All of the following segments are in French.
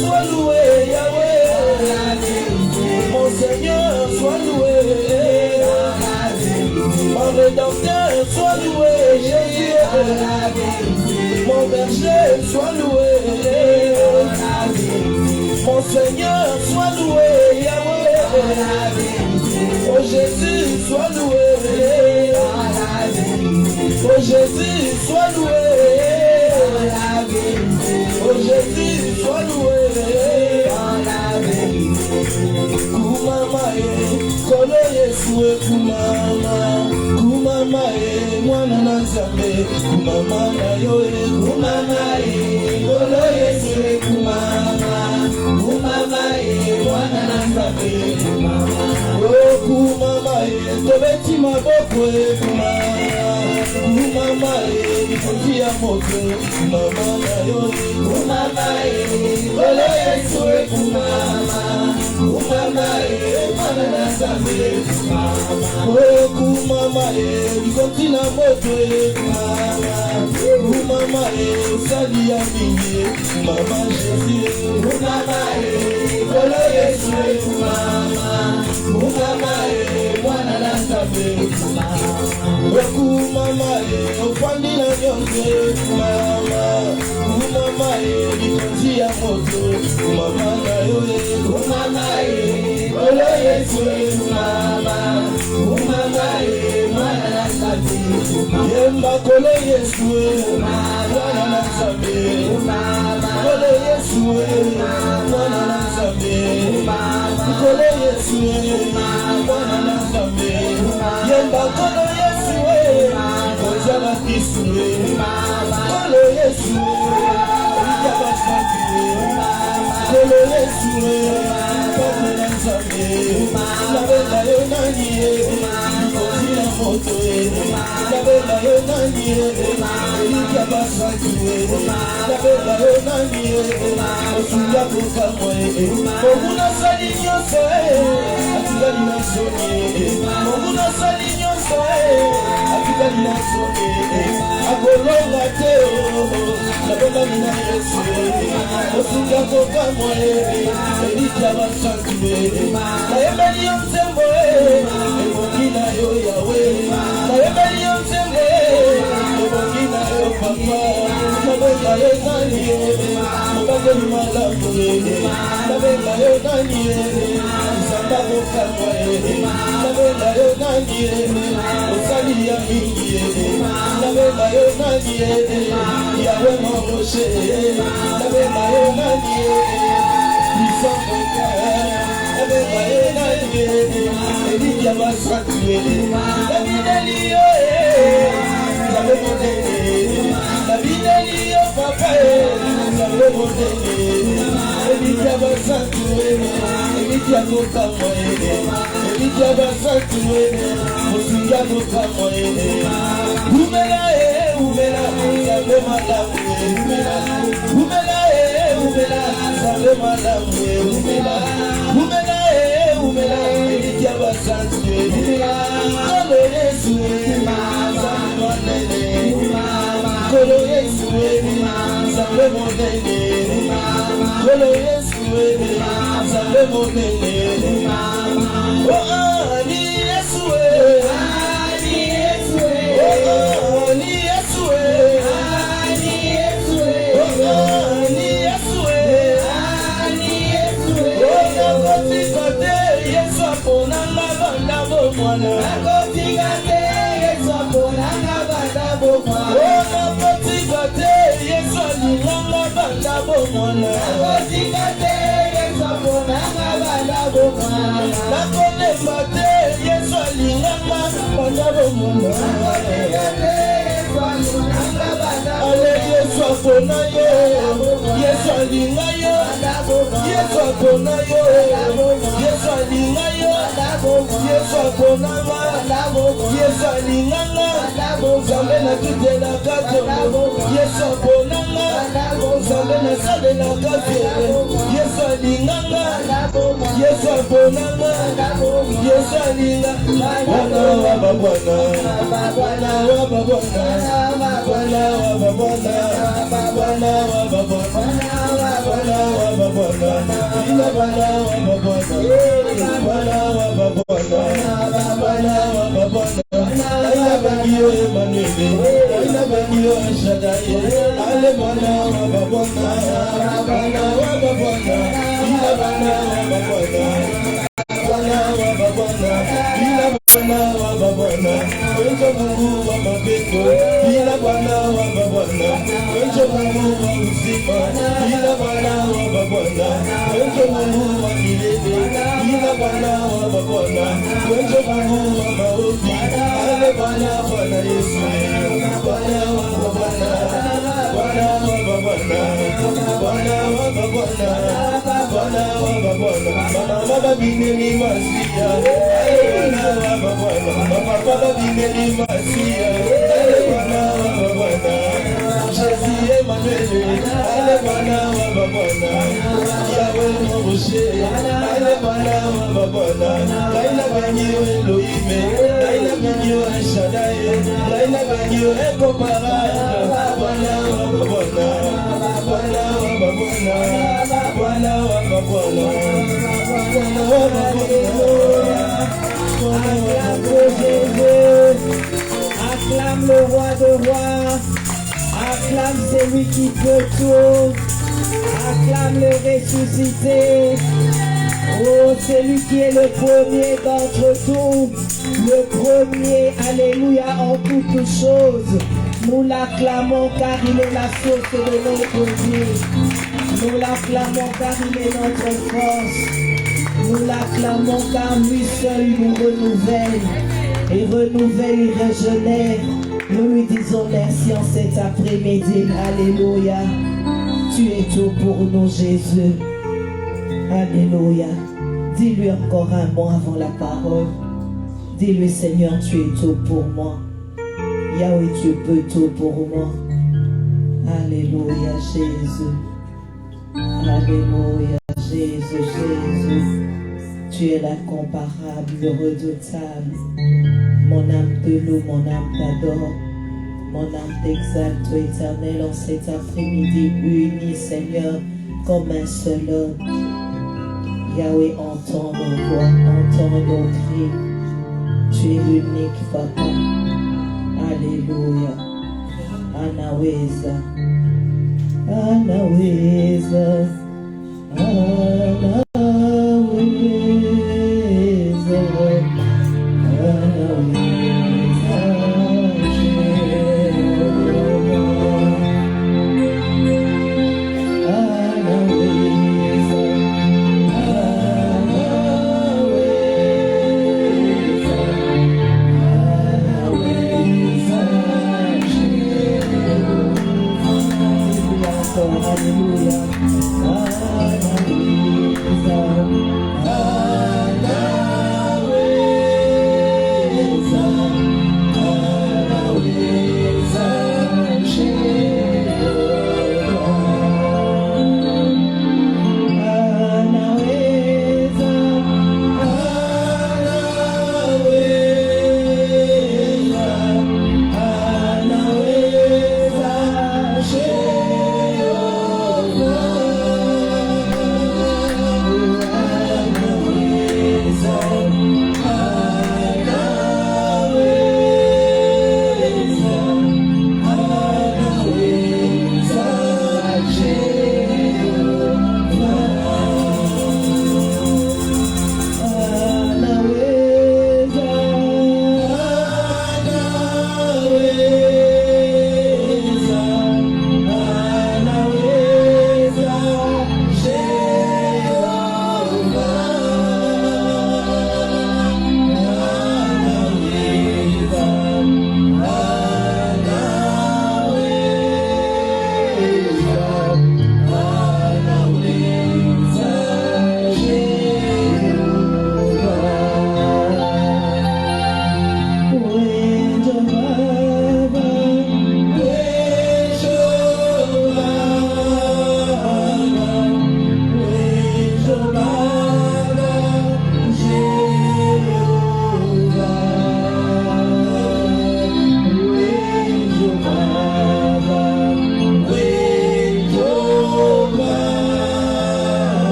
Sois loué, Yahweh, mon Seigneur, sois loué. sois loué. Mon Seigneur, sois loué, Yahweh. Oh Jésus, sois loué. Oh Jésus, sois loué. Oh Jésus, sois loué. Kumama kolo Yesu kumama. Kumama mwana na Nzambe. Kumama na yo kumama kolo Yesu kumama. Kumama mwana na Nzambe. Oh kumama tobeti maboko kumama. Kumama ifungia moto. Kumama na yo kumama kolo Yesu kumama. Kumama mwana na Nzambe. Oh kumama ifungia moto. Kumama usali ya mingi. Kumama Jésus. Kumama kolo Yesu kumama. Kumama mwana na Nzambe. Kumama ufandi na nyonge. Kumama kumama ifungia moto. Kumama na yoye. Kumama kolo Yesu kumama. Kumama mwana na Nzambe. Yemba kolo Yesu mwana na Nzambe. Kolo Yesu mwana na Nzambe. Kolo Yesu mwana na Nzambe. Yemba kolo Yesu ozala Kristu. Kolo Yesu ijaba santi. Kolo Yesu mwana na Nzambe. Labela yo nani kozina moto. Labela yo nani ijaba santi. Labela yo nani osunga kokamwe. Oguna sali nyonso atikali na soni. Oguna sali nyonso atikali na soni. Akolonga te labela mina Yesu osunga kokamwe. Ijaba santi. Naebeli yo nzembo ebongina yo Yahweh. Naebeli yo nzembo ebongina yo Papa. Nabela yo nani mokangeli malamu. Nabela yo nani nzamba kokamwa. Nabela yo nani osali ya mingi. Nabela yo nani Yahweh Mamoshe. Nabela yo nani Isamboka. Nabela yo nani Elidia Basatue. Nabideli yo Nabela modele. Nabideli yo Papa Nabela modele. Elidia Basatue. Elidia kokamwa. Elidia Basatue. Osunga kokamwa. Umela umela Nzambe malamu. Umela umela Nzambe malamu. Umela Elidia Basatue. Kolo Yesu Nzambe monene. Kolo Yesu Nzambe monene. Kolo Yesu Nzambe monene. Oh ani Yesu ani Yesu oh ani Yesu ani Yesu oh ani Yesu ani Yesu oh nakotikate Yesu aponanga banda bomwana. Nakotikate Yesu aponanga banda bomwana. Oh nakotikate Yesu alinganga banda bomwana. Nakotikate Yesu aponanga banda bomwana. Nakolemba te Yesu alinganga banda bomwana. Nakotikate Yesu alinganga banda bomwana. Ale Yesu apona yo. Yesu alinga yo. Yesu apona yo. Yesu alinga yo. Yesu apona ma. Yesu alinganga. Nzambe na kite na kato. Yesu apona ma. Nzambe na sale na kato. Yesu alinganga. Yesu apona ma. Yesu alinga. Bwana wa babwana. Bwana wa babwana. Bwana wa babwana. Bwana wa babwana. Bwana wa babwana. Ina Bwana wa babwana. Bwana wa babwana. Bwana wa babwana. Aina bagio Emmanuel. Aina bagio Shaddai. Ale Bwana wa Bwana, Bwana wa Bwana, ila Bwana wa Bwana, Bwana wa Bwana, ila Bwana wa Bwana, wenjo Mungu wa mapendo, ila Bwana wa Bwana, wenjo Mungu wa uzima, ila Bwana wa Bwana, wenjo Mungu wa milele, ila Bwana wa Bwana, wenjo Mungu wa maombi, ale Bwana Bwana Yesu, Bwana wa Bwana, Bwana wa Bwana, Bwana wa Bwana, Bwana wa Bwana, Baba bingeni masia, ale Bwana wa Bwana, Baba bingeni masia, ale Bwana wa Bwana, Jésus Emmanuel, ale Bwana wa Bwana, Yahweh Moshe, ale Bwana wa Bwana, Laila benyo Elohim, Laila benyo Shaddai, Laila benyo incomparable, Bwana wa Bwana, Bwana wa Bwana, Bwana wa Bwana, Bwana wa Bwana. Acclame le roi de rois, acclame celui qui peut tout, acclame le ressuscité, oh celui qui est le premier d'entre tous, le premier, alléluia, en toutes choses. Nous l'acclamons car il est la source de notre vie. Nous l'acclamons car il est notre force. Nous l'acclamons car lui seul nous renouvelle. Et renouvelle et régénère. Nous lui disons merci en cet après-midi. Alléluia. Tu es tout pour nous, Jésus. Alléluia. Dis-lui encore un mot avant la parole. Dis-lui, Seigneur, tu es tout pour moi. Yahweh, tu peux tout pour moi. Alléluia, Jésus. Alléluia, Jésus, Jésus. Tu es l'incomparable, le redoutable. Mon âme te loue, mon âme t'adore. Mon âme t'exalte, toi éternel, en cet après-midi uni, Seigneur, comme un seul homme. Yahweh, entends nos voix, entends nos cris. Tu es l'unique, Papa. Alléluia. Anaweza. Anaweza. Anaweza. Hallelujah.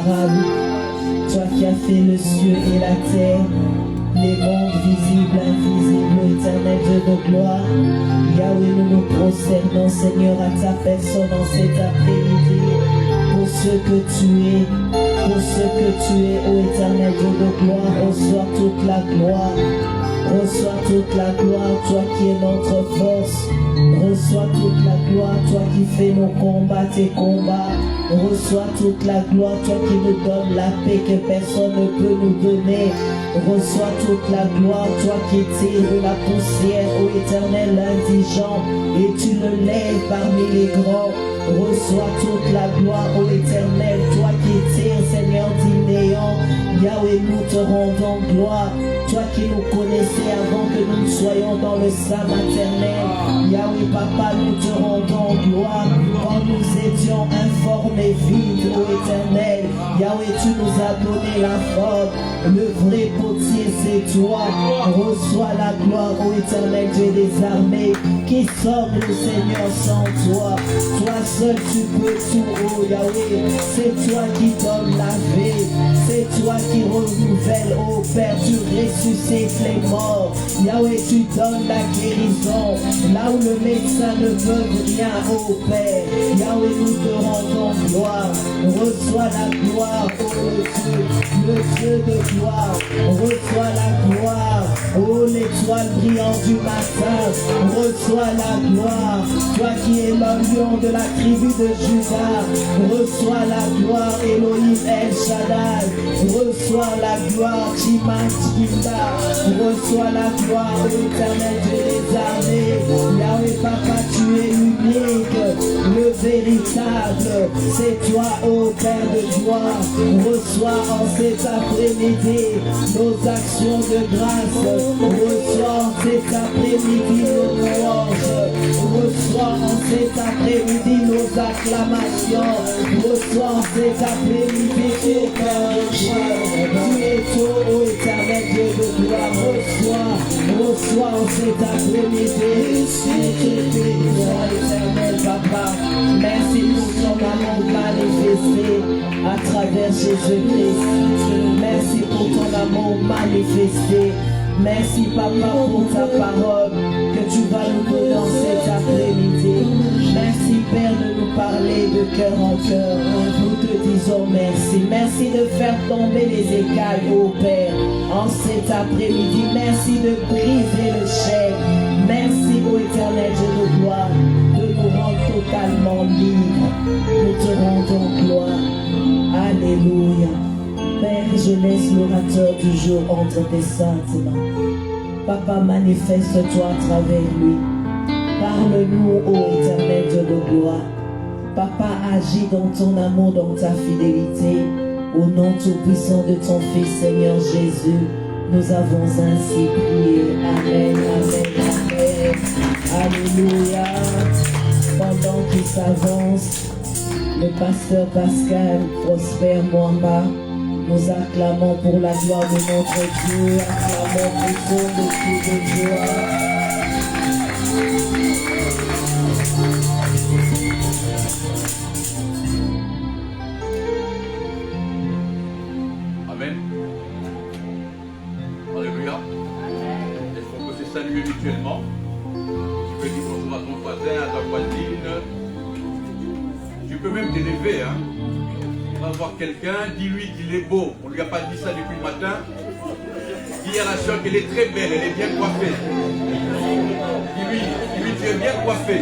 incomparable, toi qui as fait le ciel et la terre, les mondes visibles, invisibles, éternel Dieu de gloire. Yahweh, nous nous prosternons, Seigneur, à ta personne en cet après-midi, pour ce que tu es, ô éternel Dieu de gloire. Reçois toute la gloire, reçois toute la gloire, toi qui es notre force. Reçois toute la gloire, toi qui fais nos combats, tes combats. Reçois toute la gloire, toi qui nous donnes la paix que personne ne peut nous donner. Reçois toute la gloire, toi qui tires la poussière, ô éternel indigent, et tu le lèves parmi les grands. Reçois toute la gloire, ô éternel, toi qui tires, Seigneur, du néant. Yahweh, nous te rendons gloire. Toi qui nous connaissais avant que nous soyons dans le sein maternel. Yahweh, Papa, nous te rendons gloire. Quand nous étions informes et vides, ô éternel, Yahweh, tu nous as donné la forme. Le vrai potier, c'est toi. Reçois la gloire, ô éternel Dieu des armées. Qui sommes nous, Seigneur, sans toi? Toi seul, tu peux tout, ô Yahweh. C'est toi qui donne la vie. C'est toi qui renouvelle, ô Père. Tu ressuscites les morts. Yahweh, tu donnes la guérison. Là où le médecin ne peut rien, ô Père. Yahweh, nous te rendons gloire. Reçois la gloire, ô Dieu, le Dieu de gloire. Reçois la gloire, ô l'étoile brillante du matin. Reçois la gloire, toi qui es le lion de la tribu de Juda. Reçois la gloire, Elohim El Shaddai. Reçois la gloire, Chimatinda. Reçois la gloire, éternel Dieu des armées. Yahweh, Papa, tu es unique, le véritable. C'est toi, ô Père de gloire. Reçois en cet après-midi nos actions de grâce. Reçois en cet après-midi nos louanges. Reçois en cet après-midi nos acclamations. Reçois en cet après-midi tes cœurs de joie. Tu es tout, ô éternel Dieu de gloire. Reçois en cet après-midi. Éternel Papa, merci pour ton amour manifesté à travers Jésus-Christ. Merci pour ton amour manifesté. Merci Papa pour ta parole que tu vas nous donner en cet après-midi. Merci Père de nous parler de cœur en cœur. Nous te disons merci. Merci de faire tomber les écailles, ô Père, en cet après-midi. Merci de briser le chèque. Merci, ô éternel Dieu de gloire, de nous rendre totalement libres. Nous te rendons gloire. Alléluia. Père, je laisse l'orateur du jour entre tes saintes mains. Papa, manifeste-toi à travers lui. Parle-nous, ô éternel Dieu de gloire. Papa, agis dans ton amour, dans ta fidélité. Au nom tout-puissant de ton Fils, Seigneur Jésus, nous avons ainsi prié. Amen, amen, amen. Alléluia. Pendant qu'il s'avance, le pasteur Pascal Prosper Mwamba, nous acclamons pour la gloire de notre Dieu. Acclamons pour son esprit de joie. Amen. Alléluia. Est-ce qu'on peut se saluer mutuellement? Tu peux dire bonjour à ton voisin, à ta voisine. Tu peux même t'élever, hein. On va voir quelqu'un, dis-lui qu'il est beau. On ne lui a pas dit ça depuis le matin. Dis à la soeur qu'elle est très belle, elle est bien coiffée. Dis-lui, tu es bien coiffé.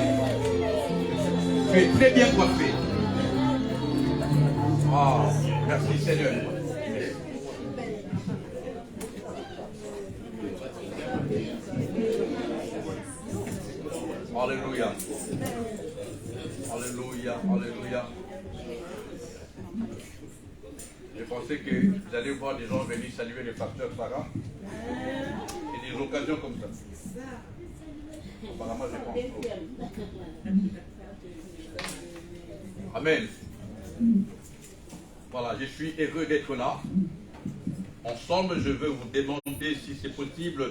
Tu es très bien coiffé. Ah, merci Seigneur. Alléluia. Alléluia, alléluia. Je pensais que vous allez voir des gens venir saluer le pasteur Sarah. Et des occasions comme ça. Apparemment, je pense pas. Amen. Voilà, je suis heureux d'être là. Ensemble, je veux vous demander si c'est possible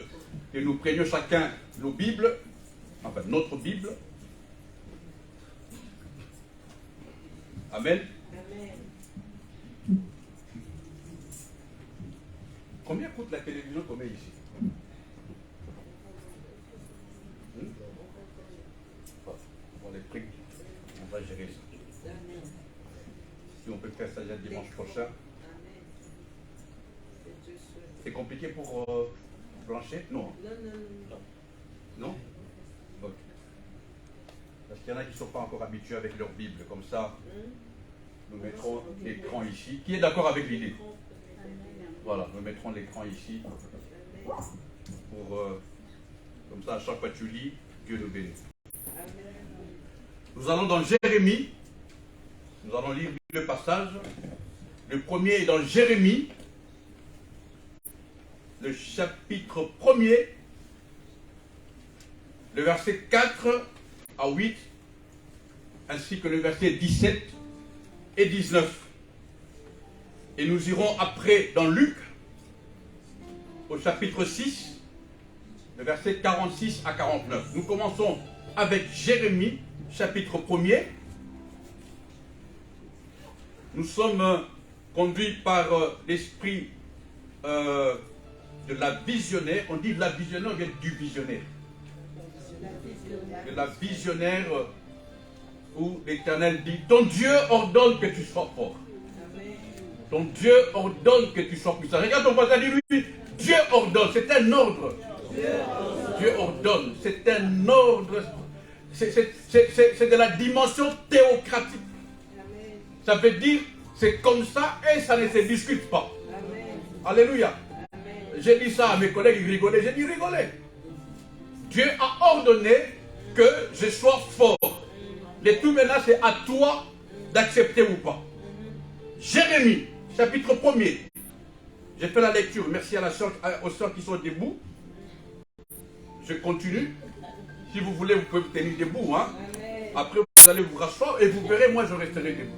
que nous prenions chacun nos Bibles, enfin notre Bible. Amen. Combien coûte la télévision qu'on met ici? Bon, les prix, on va gérer ça. Si on peut faire ça le dimanche prochain. C'est compliqué pour Blanchet? Non. Non? Ok. Parce qu'il y en a qui ne sont pas encore habitués avec leur Bible. Comme ça, nous mettrons l'écran ici. Qui est d'accord avec l'idée? Voilà, nous mettrons l'écran ici. Pour, comme ça, à chaque fois que tu lis, Dieu nous bénit. Nous allons dans Jérémie. Nous allons lire deux passages. Le premier est dans Jérémie, le chapitre 1er, le verset 4 à 8, ainsi que le verset 17 et 19. Et nous irons après dans Luc, au chapitre 6, le verset 46 à 49. Nous commençons avec Jérémie, chapitre 1er. Nous sommes conduits par l'esprit de la visionnaire. On dit de la visionnaire, on vient du visionnaire. De la visionnaire où l'Éternel dit, ton Dieu ordonne que tu sois fort. Ton Dieu ordonne que tu sois puissant. Regarde ton voisin, dis-lui, Dieu ordonne, c'est un ordre. Dieu ordonne, c'est un ordre. C'est de la dimension théocratique. Ça veut dire, c'est comme ça et ça ne se discute pas. Amen. Alléluia. J'ai dit ça à mes collègues, ils rigolaient. J'ai dit, rigolez. Dieu a ordonné que je sois fort. Le tout maintenant, c'est à toi d'accepter ou pas. Jérémie, chapitre 1er. J'ai fait la lecture. Merci à aux sœurs qui sont debout. Je continue. Si vous voulez, vous pouvez vous tenir debout. Hein. Après, vous allez vous rasseoir et vous verrez, moi, je resterai debout.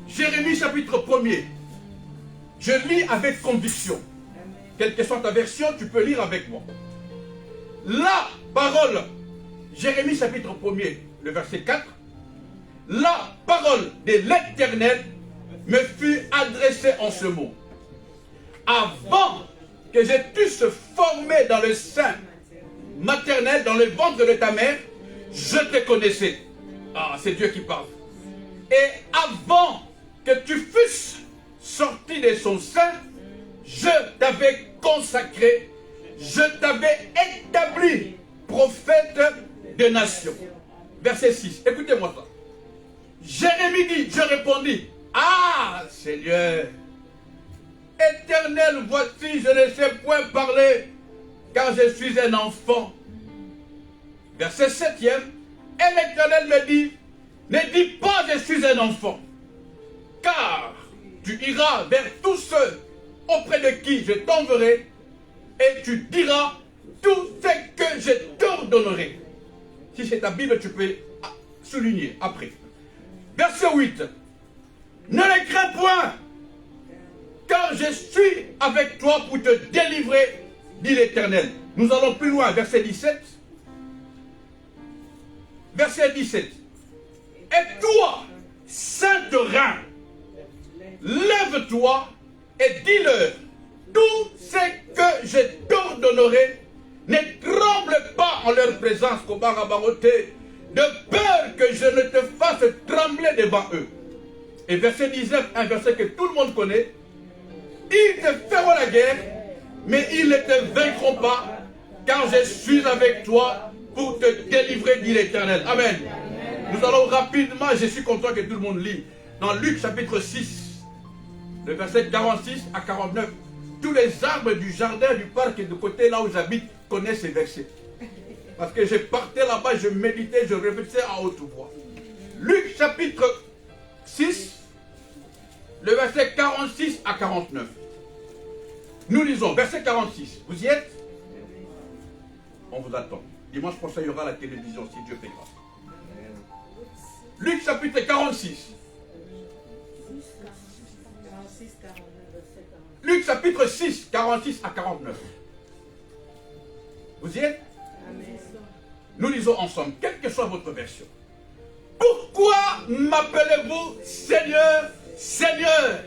Jérémie, chapitre 1er. Je lis avec conviction. Quelle que soit ta version, tu peux lire avec moi. La parole, Jérémie, chapitre 1er, le verset 4. La parole de l'Éternel me fut adressée en ce mot. Avant que je puisse former dans le sein maternel, dans le ventre de ta mère, je te connaissais. Ah, c'est Dieu qui parle. Et avant que tu fusses sorti de son sein, je t'avais consacré, je t'avais établi prophète des nations. Verset 6, écoutez-moi ça. Jérémie dit, je répondis, ah Seigneur, Éternel, voici, je ne sais point parler, car je suis un enfant. Verset 7e, et l'Éternel me dit, ne dis pas je suis un enfant, car tu iras vers tous ceux auprès de qui je t'enverrai, et tu diras tout ce que je t'ordonnerai. Si c'est ta Bible, tu peux souligner après. Verset 8. Ne les crains point, car je suis avec toi pour te délivrer, dit l'Éternel. Nous allons plus loin, verset 17. Verset 17. Et toi, sainte reine, lève-toi et dis-leur tout ce que je t'ordonnerai. Ne tremble pas en leur présence, de peur que je ne te fasse trembler devant eux. Et verset 19, un verset que tout le monde connaît. Ils te feront la guerre, mais ils ne te vaincront pas, car je suis avec toi pour te délivrer, dit l'Éternel. Amen. Nous allons rapidement, je suis content que tout le monde lit, dans Luc chapitre 6, le verset 46 à 49. Tous les arbres du jardin, du parc et du côté là où j'habite connaissent ces versets. Parce que je partais là-bas, je méditais, je réfléchissais à haute voix. Luc chapitre 6, le verset 46 à 49. Nous lisons, verset 46. Vous y êtes? On vous attend. Dimanche prochain, il y aura la télévision, si Dieu fait grâce. Luc chapitre 46. Luc chapitre 6, 46 à 49. Vous y êtes? Nous lisons ensemble, quelle que soit votre version. Pourquoi m'appelez-vous Seigneur, Seigneur,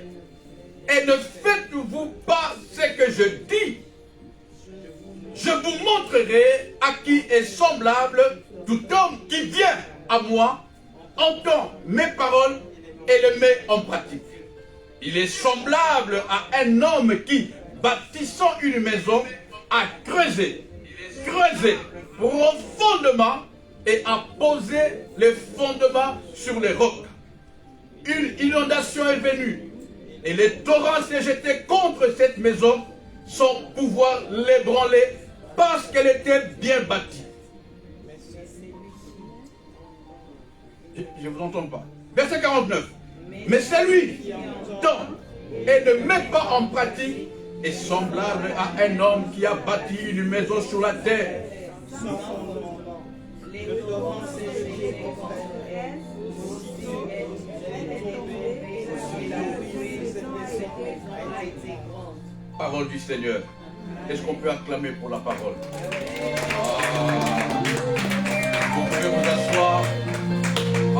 et ne faites-vous pas ce que je dis. Je vous montrerai à qui est semblable tout homme qui vient à moi, entend mes paroles et les met en pratique. Il est semblable à un homme qui, bâtissant une maison, a creusé profondément et a posé les fondements sur les rocs. Une inondation est venue et les torrents s'est jeté contre cette maison sans pouvoir l'ébranler parce qu'elle était bien bâtie. Je ne vous entends pas. Verset 49. Mais celui qui entend et ne met pas en pratique est semblable à un homme qui a bâti une maison sur la terre. Parole du Seigneur. Est-ce qu'on peut acclamer pour la parole? Vous pouvez vous asseoir.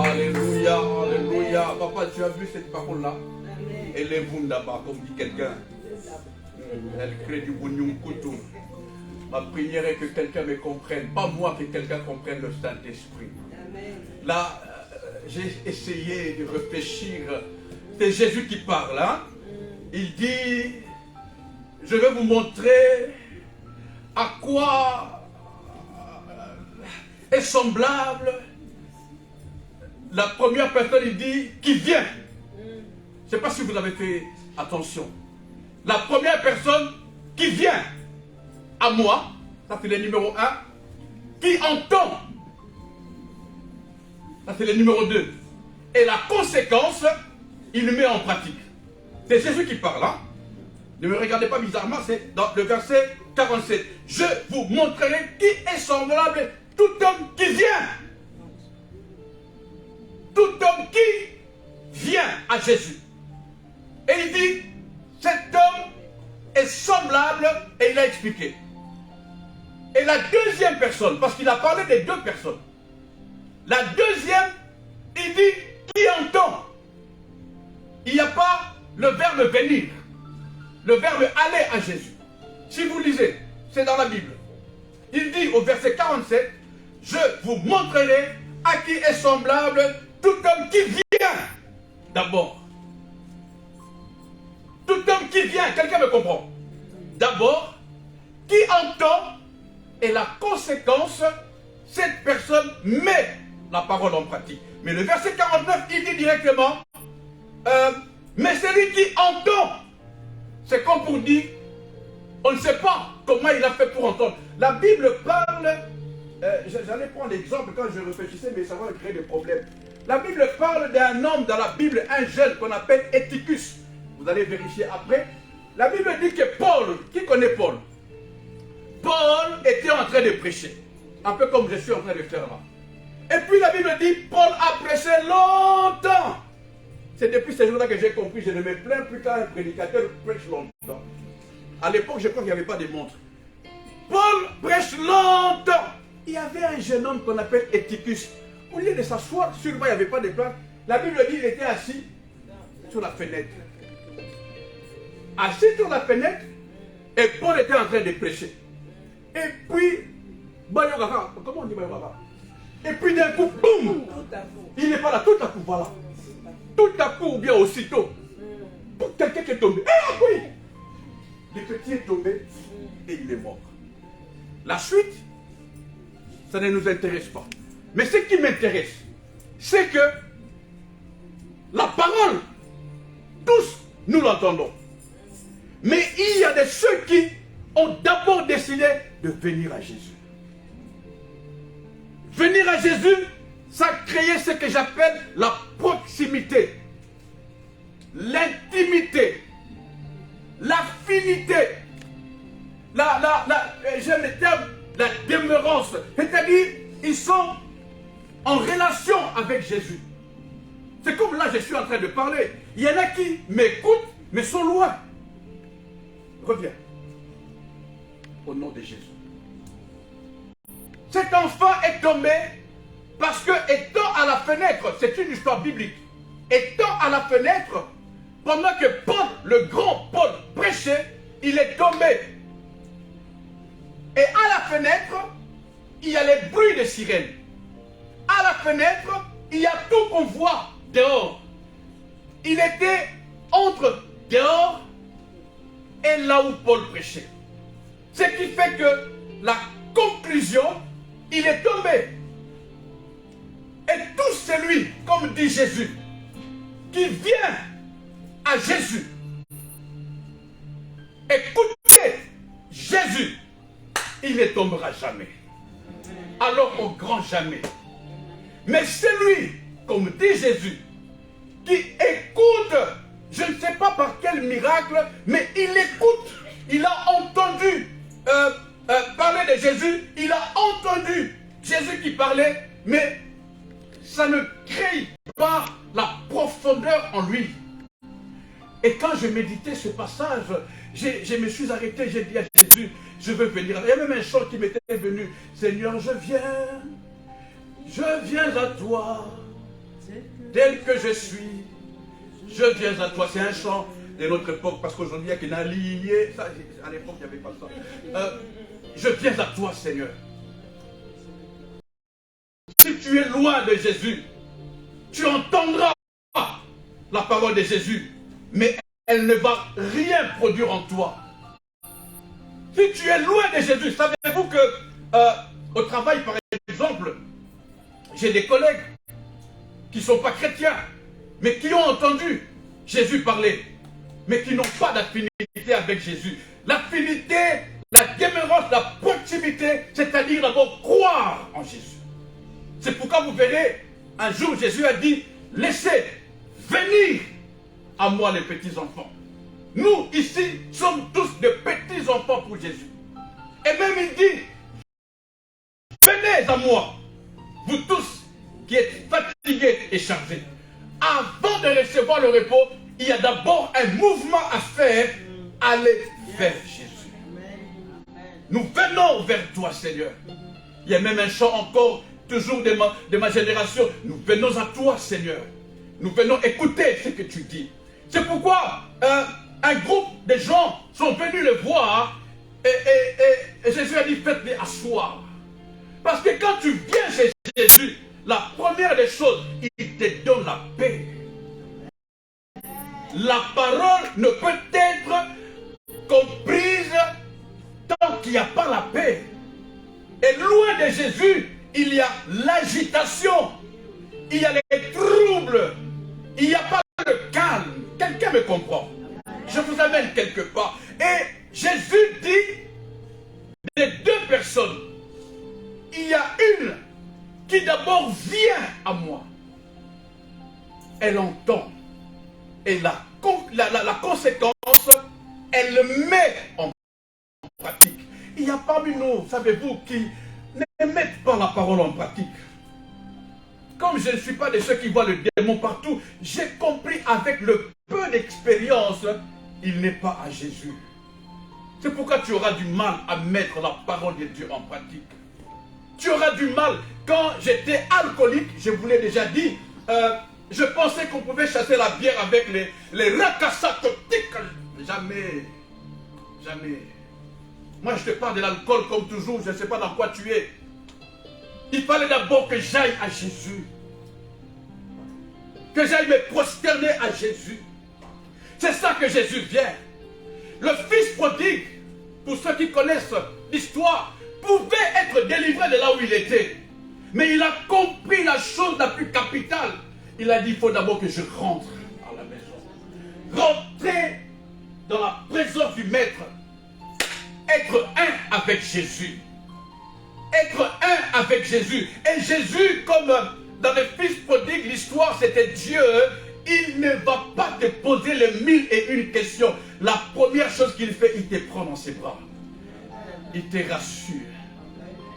Alléluia, alléluia. Papa, tu as vu cette parole-là? Élève-vous d'abord, comme dit quelqu'un. Elle crée du bouillon couteau. Ma prière est que quelqu'un me comprenne. Pas moi, que quelqu'un comprenne le Saint-Esprit. Là, j'ai essayé de réfléchir. C'est Jésus qui parle. Hein? Il dit, je vais vous montrer à quoi est semblable. La première personne, il dit, qui vient. Je ne sais pas si vous avez fait attention. La première personne qui vient à moi, ça c'est le numéro 1, qui entend, ça c'est le numéro 2. Et la conséquence, il le met en pratique. C'est Jésus qui parle. Hein? Ne me regardez pas bizarrement, c'est dans le verset 47. Je vous montrerai qui est semblable tout homme qui vient. Tout homme qui vient à Jésus. Et il dit, cet homme est semblable, et il a expliqué. Et la deuxième personne, parce qu'il a parlé des deux personnes, la deuxième, il dit, qui entend. Il n'y a pas le verbe venir, le verbe aller à Jésus. Si vous lisez, c'est dans la Bible. Il dit au verset 47, je vous montrerai à qui est semblable tout homme qui vient. D'abord, tout homme qui vient, quelqu'un me comprend. D'abord, qui entend, et la conséquence, cette personne met la parole en pratique. Mais le verset 49, il dit directement, mais celui qui entend, c'est comme pour dire, on ne sait pas comment il a fait pour entendre. La Bible parle, j'allais prendre l'exemple quand je réfléchissais, mais ça va créer des problèmes. La Bible parle d'un homme dans la Bible, un jeune qu'on appelle Eutychus. Vous allez vérifier après. La Bible dit que Paul, qui connaît Paul? Paul était en train de prêcher. Un peu comme je suis en train de faire là. Et puis la Bible dit, Paul a prêché longtemps. C'est depuis ce jour-là que j'ai compris, je ne me plains plus quand un prédicateur prêche longtemps. À l'époque, je crois qu'il n'y avait pas de montre. Paul prêche longtemps. Il y avait un jeune homme qu'on appelle Eutychus. Au lieu de s'asseoir, sûrement il n'y avait pas de place. La Bible dit qu'il était assis sur la fenêtre. Assis sur la fenêtre, et Paul était en train de prêcher. Et puis, comment on dit Bayogaka? Et puis d'un coup, boum! Il n'est pas là, tout à coup, voilà. Tout à coup, ou bien aussitôt. Pour quelqu'un qui est tombé. Ah oui! Le petit est tombé et il est mort. La suite, ça ne nous intéresse pas. Mais ce qui m'intéresse, c'est que la parole, tous nous l'entendons. Mais il y a de ceux qui ont d'abord décidé de venir à Jésus. Venir à Jésus, ça a créé ce que j'appelle la proximité, l'intimité, l'affinité, j'aime le terme, la demeurance. C'est-à-dire, ils sont en relation avec Jésus. C'est comme là, je suis en train de parler. Il y en a qui m'écoutent, mais sont loin. Reviens. Au nom de Jésus. Cet enfant est tombé parce que, étant à la fenêtre, c'est une histoire biblique, étant à la fenêtre, pendant que Paul, le grand Paul, prêchait, il est tombé. Et à la fenêtre, il y a les bruits de sirènes. À la fenêtre, il y a tout qu'on voit dehors. Il était entre dehors et là où Paul prêchait. Ce qui fait que la conclusion, il est tombé. Et tout celui, comme dit Jésus, qui vient à Jésus, écoutez Jésus, il ne tombera jamais. Alors au grand jamais. Mais celui, comme dit Jésus, qui écoute, je ne sais pas par quel miracle, mais il écoute. Il a entendu parler de Jésus, il a entendu Jésus qui parlait, mais ça ne crée pas la profondeur en lui. Et quand je méditais ce passage, je me suis arrêté, j'ai dit à Jésus, je veux venir. Il y a même un chant qui m'était venu, Seigneur, je viens à toi, tel que je suis, je viens à toi. C'est un chant de notre époque, parce qu'aujourd'hui, il y a qu'un allié, à l'époque, il n'y avait pas ça. Je viens à toi, Seigneur. Si tu es loin de Jésus, tu entendras la parole de Jésus, mais elle ne va rien produire en toi. Si tu es loin de Jésus, savez-vous que au travail, par exemple, j'ai des collègues qui ne sont pas chrétiens, mais qui ont entendu Jésus parler, mais qui n'ont pas d'affinité avec Jésus. L'affinité, la démérance, la proximité, c'est-à-dire d'abord croire en Jésus. C'est pourquoi vous verrez, un jour Jésus a dit, laissez venir à moi les petits enfants. Nous ici sommes tous de petits enfants pour Jésus. Et même il dit, venez à moi, vous tous qui êtes fatigués et chargés. Avant de recevoir le repos, il y a d'abord un mouvement à faire, aller vers Jésus. Nous venons vers toi, Seigneur. Il y a même un chant encore, toujours de ma génération. Nous venons à toi, Seigneur. Nous venons écouter ce que tu dis. C'est pourquoi un groupe de gens sont venus le voir et Jésus a dit, faites-les asseoir. Parce que quand tu viens chez Jésus, la première des choses, il te donne la paix. La parole ne peut être comprise tant qu'il n'y a pas la paix. Et loin de Jésus, il y a l'agitation, il y a les troubles, il n'y a pas le calme. Quelqu'un me comprend? Je vous amène quelque part. Et Jésus dit, des deux personnes, il y a une qui d'abord vient à moi. Elle entend. Et la conséquence, elle le met en pratique. Il y a parmi nous, savez-vous, qui ne mettent pas la parole en pratique. Comme je ne suis pas de ceux qui voient le démon partout, j'ai compris avec le peu d'expérience, il n'est pas à Jésus. C'est pourquoi tu auras du mal à mettre la parole de Dieu en pratique. Tu auras du mal. Quand j'étais alcoolique, je vous l'ai déjà dit, je pensais qu'on pouvait chasser la bière avec les racassatotiques. Jamais. Jamais. Moi, je te parle de l'alcool comme toujours, je ne sais pas dans quoi tu es. Il fallait d'abord que j'aille à Jésus. Que j'aille me prosterner à Jésus. C'est ça que Jésus vient. Le fils prodigue, pour ceux qui connaissent l'histoire, pouvait être délivré de là où il était. Mais il a compris la chose la plus capitale. Il a dit, il faut d'abord que je rentre à la maison. Rentrer dans la présence du Maître. Être un avec Jésus. Être un avec Jésus. Et Jésus, comme dans le fils prodigue, l'histoire c'était Dieu, il ne va pas te poser les 1001 questions. La première chose qu'il fait, il te prend dans ses bras. Il te rassure.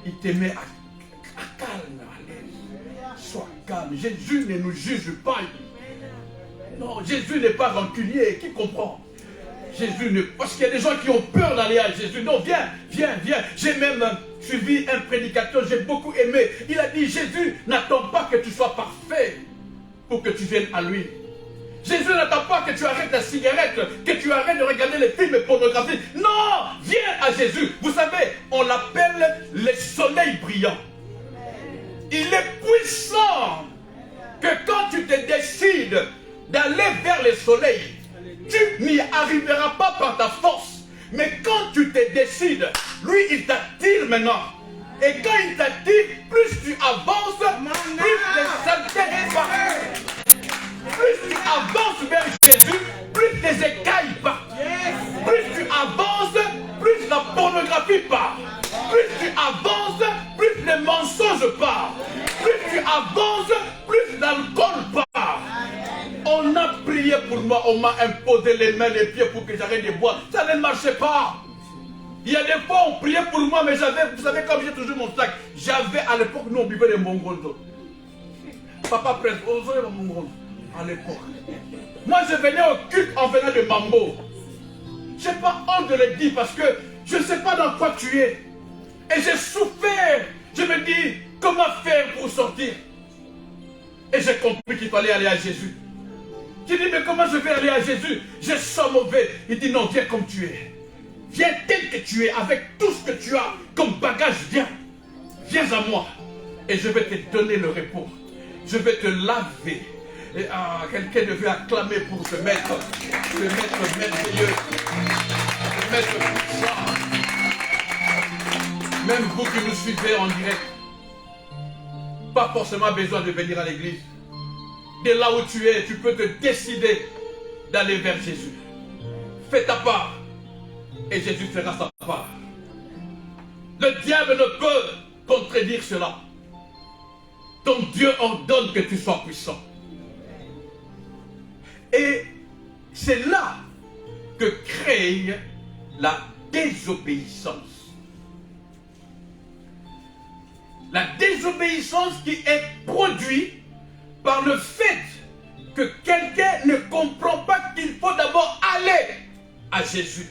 Il te met à calme, à l'aise. Sois calme. Jésus ne nous juge pas. Non, Jésus n'est pas rancunier. Qui comprend? Jésus ne... Parce qu'il y a des gens qui ont peur d'aller à Jésus. Non, viens, viens, viens. J'ai même suivi un prédicateur, j'ai beaucoup aimé. Il a dit, Jésus n'attend pas que tu sois parfait pour que tu viennes à lui. Jésus n'attend pas que tu arrêtes la cigarette, que tu arrêtes de regarder les films pornographiques. Non, viens à Jésus. Vous savez, on l'appelle le soleil brillant. Il est puissant que quand tu te décides d'aller vers le soleil, tu n'y arriveras pas par ta force. Mais quand tu te décides, lui il t'attire maintenant. Et quand il t'attire, plus tu avances, plus les saletés partent. Plus tu avances vers Jésus, plus les écailles partent. Plus tu avances, plus la pornographie part. Plus tu avances, plus les mensonges partent. Plus tu avances, plus l'alcool part. On a prié pour moi, on m'a imposé les mains, les pieds pour que j'arrête de boire. Ça ne marchait pas. Il y a des fois, on priait pour moi, mais j'avais, vous savez, comme j'ai toujours mon sac, j'avais à l'époque, nous on buvait les mongols. Papa presse, on faisait les mongols à l'époque. Moi, je venais au culte en venant de Mambo. Je n'ai pas honte de le dire parce que je ne sais pas dans quoi tu es. Et j'ai souffert. Je me dis, comment faire pour sortir? Et j'ai compris qu'il fallait aller à Jésus. Je dis, mais comment je vais aller à Jésus? Je sens mauvais. Il dit, non, viens comme tu es. Viens tel que tu es, avec tout ce que tu as comme bagage, viens. Viens à moi. Et je vais te donner le repos. Je vais te laver. Et quelqu'un devait acclamer pour ce maître merveilleux. Ce maître puissant. Même vous qui nous suivez en direct, pas forcément besoin de venir à l'église. De là où tu es, tu peux te décider d'aller vers Jésus. Fais ta part et Jésus fera sa part. Le diable ne peut contredire cela. Ton Dieu ordonne que tu sois puissant. Et c'est là que crée la désobéissance. La désobéissance qui est produite par le fait que quelqu'un ne comprend pas qu'il faut d'abord aller à Jésus.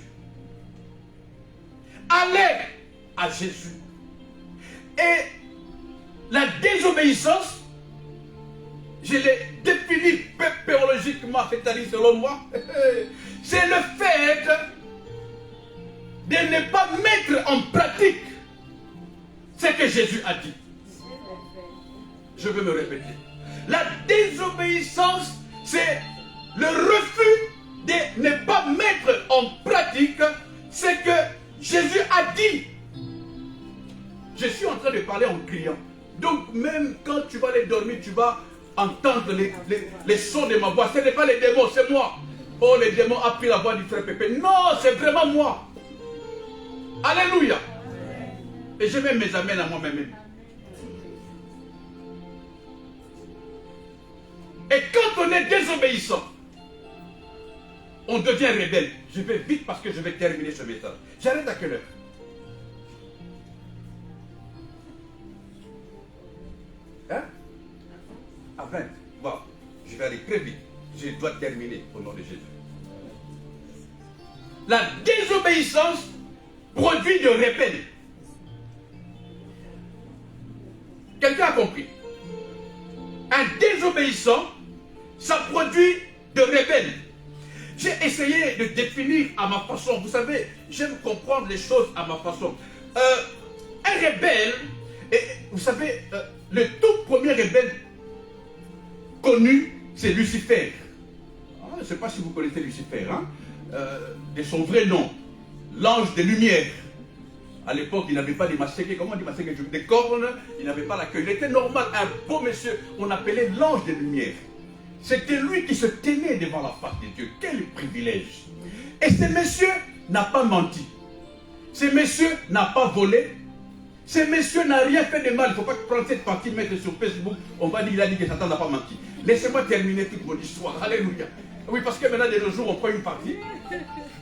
Aller à Jésus. Et la désobéissance, je l'ai définie pédagogiquement, c'est-à-dire selon moi, c'est le fait de ne pas mettre en pratique ce que Jésus a dit. Je veux me répéter. La désobéissance, c'est le refus de ne pas mettre en pratique ce que Jésus a dit. Je suis en train de parler en criant. Donc même quand tu vas aller dormir, tu vas entendre les sons de ma voix. Ce n'est pas les démons, c'est moi. Oh, les démons ont pris la voix du frère Pépé. Non, c'est vraiment moi. Alléluia. Et je mets mes amens à moi-même. Et quand on est désobéissant, on devient rebelle. Je vais vite parce que je vais terminer ce message. J'arrête à quelle heure? Hein? À 20. Bon, je vais aller très vite. Je dois terminer au nom de Jésus. La désobéissance produit de rebelle. Quelqu'un a compris? Un désobéissant, ça produit de rebelle. J'ai essayé de définir à ma façon. Vous savez, j'aime comprendre les choses à ma façon. Un rebelle, et vous savez, le tout premier rebelle connu, c'est Lucifer. Je ne sais pas si vous connaissez Lucifer, hein? De son vrai nom, l'ange des lumières. À l'époque, il n'avait pas des masségués, comment on dit masségués? Des cornes, il n'avait pas la queue. Il était normal, un beau monsieur, on appelait l'ange des lumières. C'était lui qui se tenait devant la face de Dieu. Quel privilège! Et ce monsieur n'a pas menti. Ce monsieur n'a pas volé. Ce monsieur n'a rien fait de mal. Il ne faut pas prendre cette partie, mettre sur Facebook. On va dire qu'il a dit que Satan n'a pas menti. Laissez-moi terminer toute mon histoire. Alléluia. Oui, parce que maintenant, de nos jours, on prend une partie.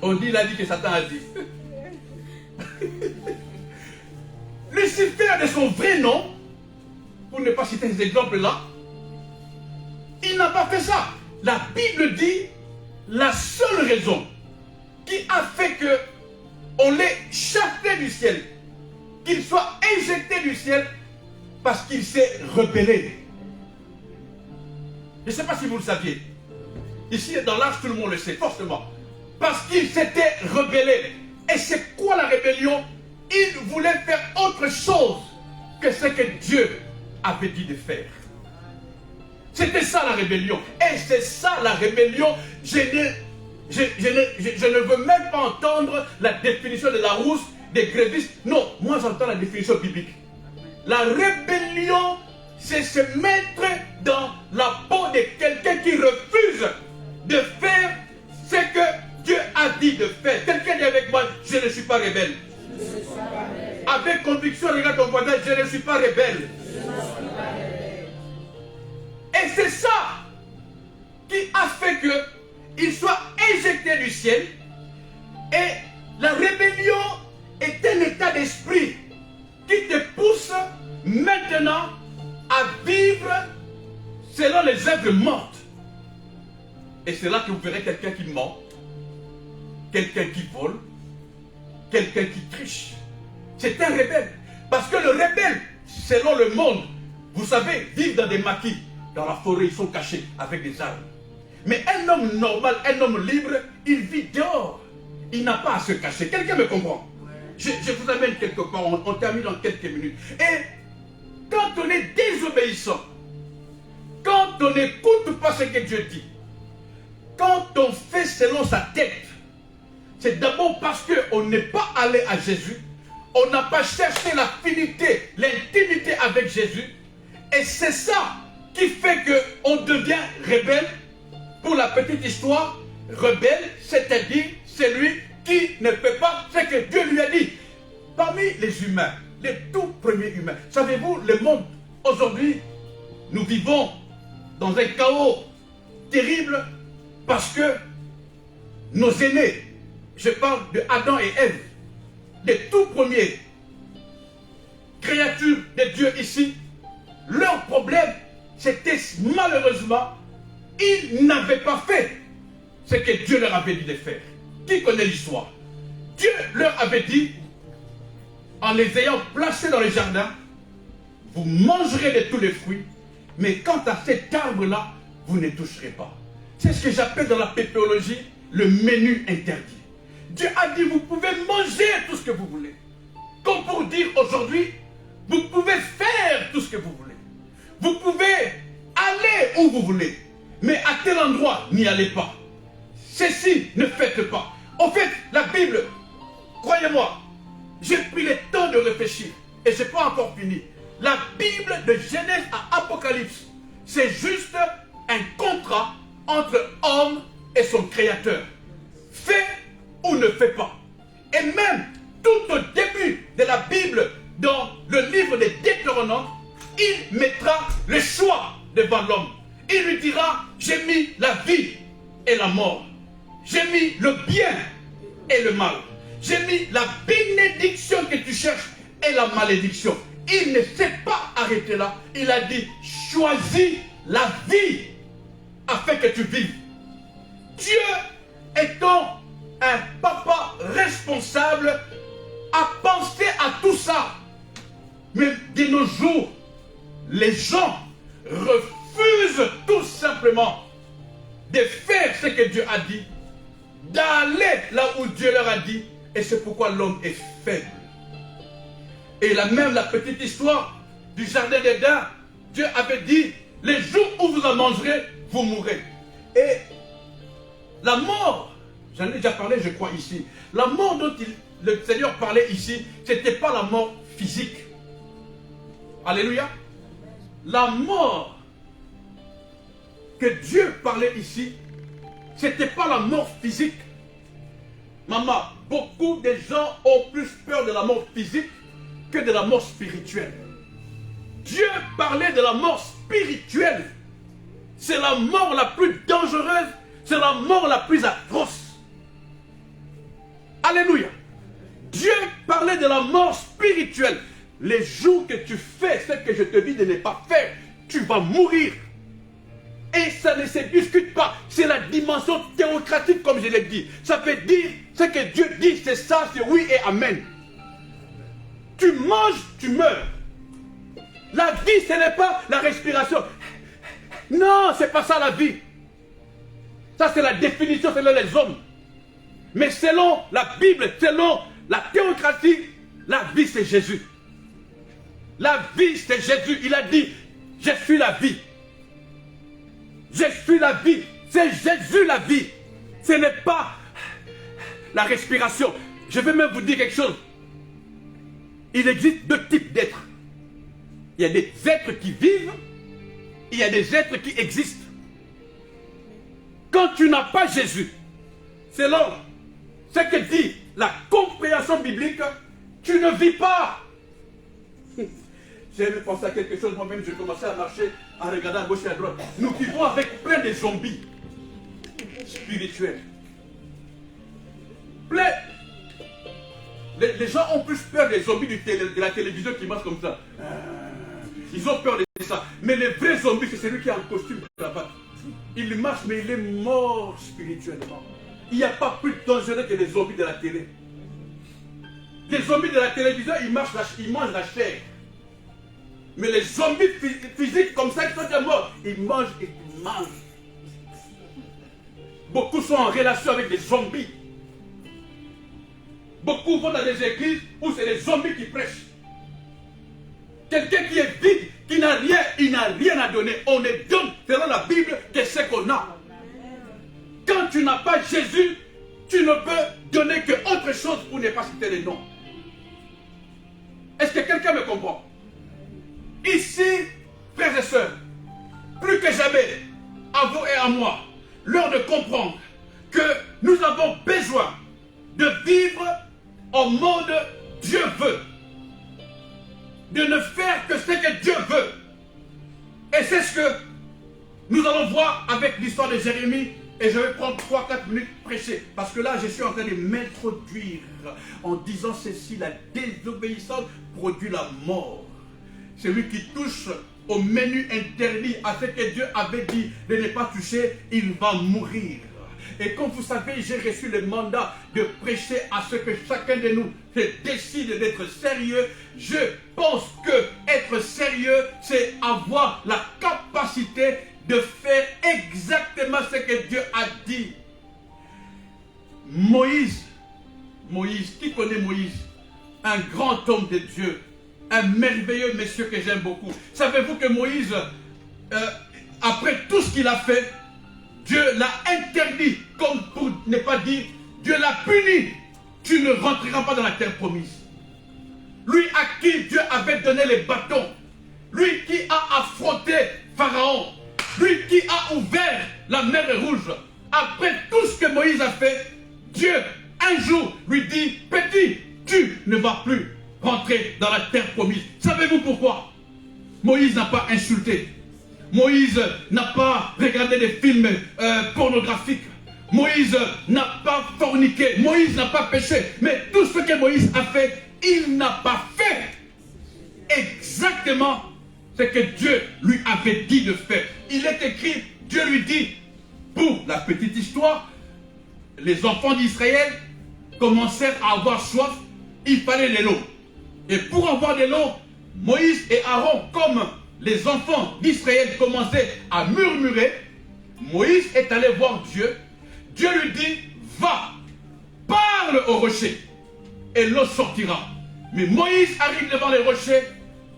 On dit qu'il a dit que Satan a dit. Lucifer, de son vrai nom, pour ne pas citer ces exemples-là, il n'a pas fait ça. La Bible dit la seule raison qui a fait que on l'ait chassé du ciel, qu'il soit éjecté du ciel, parce qu'il s'est rebellé. Je ne sais pas si vous le saviez. Ici, dans l'Arche, tout le monde le sait, forcément. Parce qu'ils s'étaient rebellés. Et c'est quoi la rébellion? Ils voulaient faire autre chose que ce que Dieu avait dit de faire. C'était ça la rébellion. Et c'est ça la rébellion. Je ne veux même pas entendre la définition de la rousse, des grévistes. Non, moi j'entends la définition biblique. La rébellion, c'est se mettre dans la peau de quelqu'un qui refuse de faire ce que Dieu a dit de faire. Quelqu'un dit avec moi, je ne suis pas rebelle. Avec conviction, regarde ton voisin, je ne suis pas rebelle. Et c'est ça qui a fait qu'il soit éjecté du ciel. Et la rébellion est un état d'esprit qui te pousse maintenant à vivre selon les œuvres mortes. Et c'est là que vous verrez quelqu'un qui ment, quelqu'un qui vole, quelqu'un qui triche. C'est un rebelle. Parce que le rebelle, selon le monde, vous savez, vivent dans des maquis. Dans la forêt, ils sont cachés avec des armes. Mais un homme normal, un homme libre, il vit dehors. Il n'a pas à se cacher. Quelqu'un me comprend? Je vous amène quelque part, on termine dans quelques minutes. Et quand on est désobéissant, quand on n'écoute pas ce que Dieu dit, quand on fait selon sa tête, c'est d'abord parce qu'on n'est pas allé à Jésus, on n'a pas cherché l'affinité, l'intimité avec Jésus, et c'est ça qui fait qu'on devient rebelle. Pour la petite histoire, rebelle, c'est-à-dire celui qui ne fait pas ce que Dieu lui a dit. Parmi les humains, les tout premiers humains, savez-vous, le monde aujourd'hui, nous vivons dans un chaos terrible parce que nos aînés, je parle de Adam et Ève, les tout premiers créatures de Dieu ici, leur problème, c'était malheureusement, ils n'avaient pas fait ce que Dieu leur avait dit de faire. Qui connaît l'histoire? Dieu leur avait dit, en les ayant placés dans le jardin, vous mangerez de tous les fruits, mais quant à cet arbre-là, vous ne toucherez pas. C'est ce que j'appelle dans la pépéologie le menu interdit. Dieu a dit, vous pouvez manger tout ce que vous voulez. Comme pour dire aujourd'hui, vous pouvez faire tout ce que vous voulez. Vous pouvez aller où vous voulez, mais à tel endroit, n'y allez pas. Ceci, ne faites pas. En fait, la Bible, croyez-moi, j'ai pris le temps de réfléchir et je n'ai pas encore fini. La Bible de Genèse à Apocalypse, c'est juste un contrat entre homme et son créateur. Fais ou ne fais pas. Et même tout au début de la Bible, dans le livre des Deutéronomes, il mettra le choix devant l'homme. Il lui dira, j'ai mis la vie et la mort. J'ai mis le bien et le mal. J'ai mis la bénédiction que tu cherches et la malédiction. Il ne s'est pas arrêté là. Il a dit, choisis la vie afin que tu vives. Dieu étant un papa responsable a pensé à tout ça. Mais de nos jours, les gens refusent tout simplement de faire ce que Dieu a dit, d'aller là où Dieu leur a dit, et c'est pourquoi l'homme est faible. Et là même la petite histoire du jardin d'Éden, Dieu avait dit, les jours où vous en mangerez, vous mourrez. Et la mort, j'en ai déjà parlé je crois ici, la mort dont le Seigneur parlait ici, ce n'était pas la mort physique. Alléluia. La mort que Dieu parlait ici, ce n'était pas la mort physique. Maman, beaucoup de gens ont plus peur de la mort physique que de la mort spirituelle. Dieu parlait de la mort spirituelle. C'est la mort la plus dangereuse, c'est la mort la plus atroce. Alléluia. Dieu parlait de la mort spirituelle. Les jours que tu fais ce que je te dis de ne pas faire, tu vas mourir. Et ça ne se discute pas. C'est la dimension théocratique comme je l'ai dit. Ça veut dire ce que Dieu dit, c'est ça, c'est oui et amen. Tu manges, tu meurs. La vie, ce n'est pas la respiration. Non, ce n'est pas ça la vie. Ça, c'est la définition selon les hommes. Mais selon la Bible, selon la théocratie, la vie, c'est Jésus. La vie, c'est Jésus. Il a dit, je suis la vie. Je suis la vie. C'est Jésus la vie. Ce n'est pas la respiration. Je vais même vous dire quelque chose. Il existe deux types d'êtres. Il y a des êtres qui vivent, il y a des êtres qui existent. Quand tu n'as pas Jésus, selon ce que dit la compréhension biblique, tu ne vis pas. J'ai pensé à quelque chose, moi-même, j'ai commencé à marcher en regardant à gauche et à droite. Nous vivons avec plein de zombies spirituels. Plein. Les gens ont plus peur des zombies de la télévision qui marchent comme ça. Ils ont peur de ça. Mais les vrais zombies, c'est celui qui a un costume de cravate. Il marche, mais il est mort spirituellement. Il n'y a pas plus dangereux que les zombies de la télé. Les zombies de la télévision, ils mangent la chair. Mais les zombies physiques comme ça, qui sont déjà morts, ils mangent et ils mangent. Beaucoup sont en relation avec des zombies. Beaucoup vont dans des églises où c'est les zombies qui prêchent. Quelqu'un qui est vide, qui n'a rien, il n'a rien à donner. On ne donne, selon la Bible, que ce qu'on a. Quand tu n'as pas Jésus, tu ne peux donner que autre chose pour ne pas citer les noms. Est-ce que quelqu'un me comprend? Ici, frères et sœurs, plus que jamais, à vous et à moi, l'heure de comprendre que nous avons besoin de vivre au monde Dieu veut. De ne faire que ce que Dieu veut. Et c'est ce que nous allons voir avec l'histoire de Jérémie. Et je vais prendre 3-4 minutes prêcher. Parce que là, je suis en train de m'introduire en disant ceci: la désobéissance produit la mort. Celui qui touche au menu interdit, à ce que Dieu avait dit de ne pas toucher, il va mourir. Et comme vous savez, j'ai reçu le mandat de prêcher à ce que chacun de nous décide d'être sérieux. Je pense que être sérieux, c'est avoir la capacité de faire exactement ce que Dieu a dit. Moïse, qui connaît Moïse? Un grand homme de Dieu, un merveilleux monsieur que j'aime beaucoup. Savez-vous que Moïse, après tout ce qu'il a fait, Dieu l'a interdit, comme pour ne pas dire, Dieu l'a puni. Tu ne rentreras pas dans la terre promise. Lui à qui Dieu avait donné les bâtons, lui qui a affronté Pharaon, lui qui a ouvert la mer Rouge, après tout ce que Moïse a fait, Dieu un jour lui dit: petit, tu ne vas plus rentrer dans la terre promise. Savez-vous pourquoi? Moïse n'a pas insulté. Moïse n'a pas regardé des films pornographiques. Moïse n'a pas forniqué. Moïse n'a pas péché. Mais tout ce que Moïse a fait, il n'a pas fait exactement ce que Dieu lui avait dit de faire. Il est écrit, Dieu lui dit, pour la petite histoire, les enfants d'Israël commencèrent à avoir soif, il fallait de l'eau. Et pour avoir de l'eau, Moïse et Aaron, comme les enfants d'Israël commençaient à murmurer, Moïse est allé voir Dieu. Dieu lui dit: va, parle au rocher, et l'eau sortira. Mais Moïse arrive devant les rochers.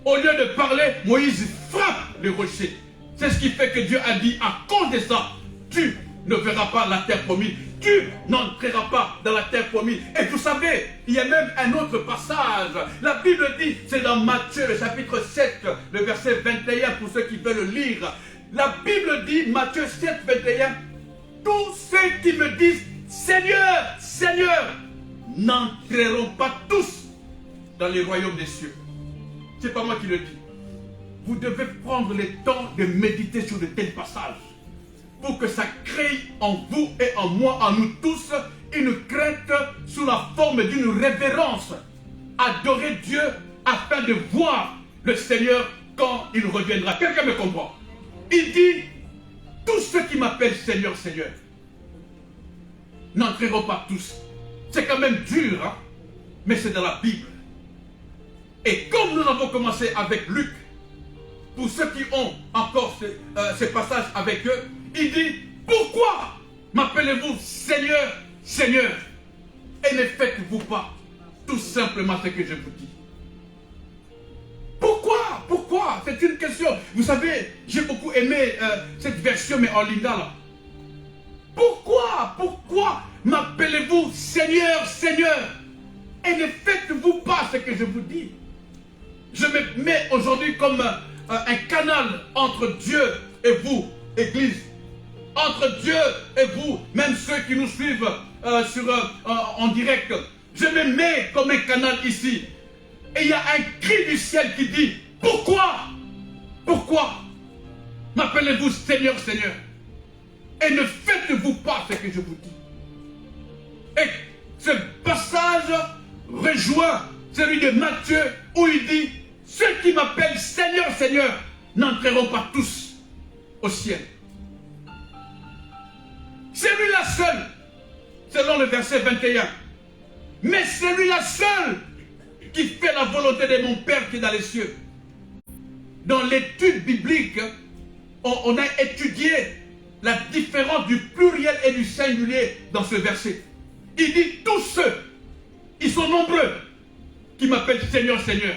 Au lieu de parler, Moïse frappe le rocher. C'est ce qui fait que Dieu a dit: à cause de ça, tu ne verras pas la terre promise. Tu n'entreras pas dans la terre promise. Et vous savez, il y a même un autre passage. La Bible dit, c'est dans Matthieu, le chapitre 7, le verset 21, pour ceux qui veulent le lire. La Bible dit, Matthieu 7, 21, tous ceux qui me disent Seigneur, Seigneur, n'entreront pas tous dans les royaumes des cieux. C'est pas moi qui le dis. Vous devez prendre le temps de méditer sur de tels passages, pour que ça crée en vous et en moi, en nous tous, une crainte sous la forme d'une révérence. Adorer Dieu afin de voir le Seigneur quand il reviendra. Quelqu'un me comprend? Il dit, tous ceux qui m'appellent Seigneur, Seigneur, n'entreront pas tous. C'est quand même dur, hein? Mais c'est dans la Bible. Et comme nous avons commencé avec Luc, pour ceux qui ont encore ce passage avec eux, il dit, pourquoi M'appelez-vous Seigneur, Seigneur, et ne faites-vous pas tout simplement ce que je vous dis. Pourquoi? Pourquoi? C'est une question. Vous savez, j'ai beaucoup aimé cette version, mais en lingala. Pourquoi? Pourquoi m'appelez-vous Seigneur, Seigneur, et ne faites-vous pas ce que je vous dis? Je me mets aujourd'hui comme un canal entre Dieu et vous, Église. Entre Dieu et vous, même ceux qui nous suivent en direct. Je me mets comme un canal ici. Et il y a un cri du ciel qui dit, pourquoi? Pourquoi m'appelez-vous Seigneur, Seigneur, et ne faites-vous pas ce que je vous dis? Et ce passage rejoint celui de Matthieu où il dit, ceux qui m'appellent Seigneur, Seigneur n'entreront pas tous au ciel. C'est lui-là seul, selon le verset 21. Mais c'est lui-là seul qui fait la volonté de mon Père qui est dans les cieux. Dans l'étude biblique, on a étudié la différence du pluriel et du singulier dans ce verset. Il dit tous ceux, ils sont nombreux, qui m'appellent Seigneur, Seigneur.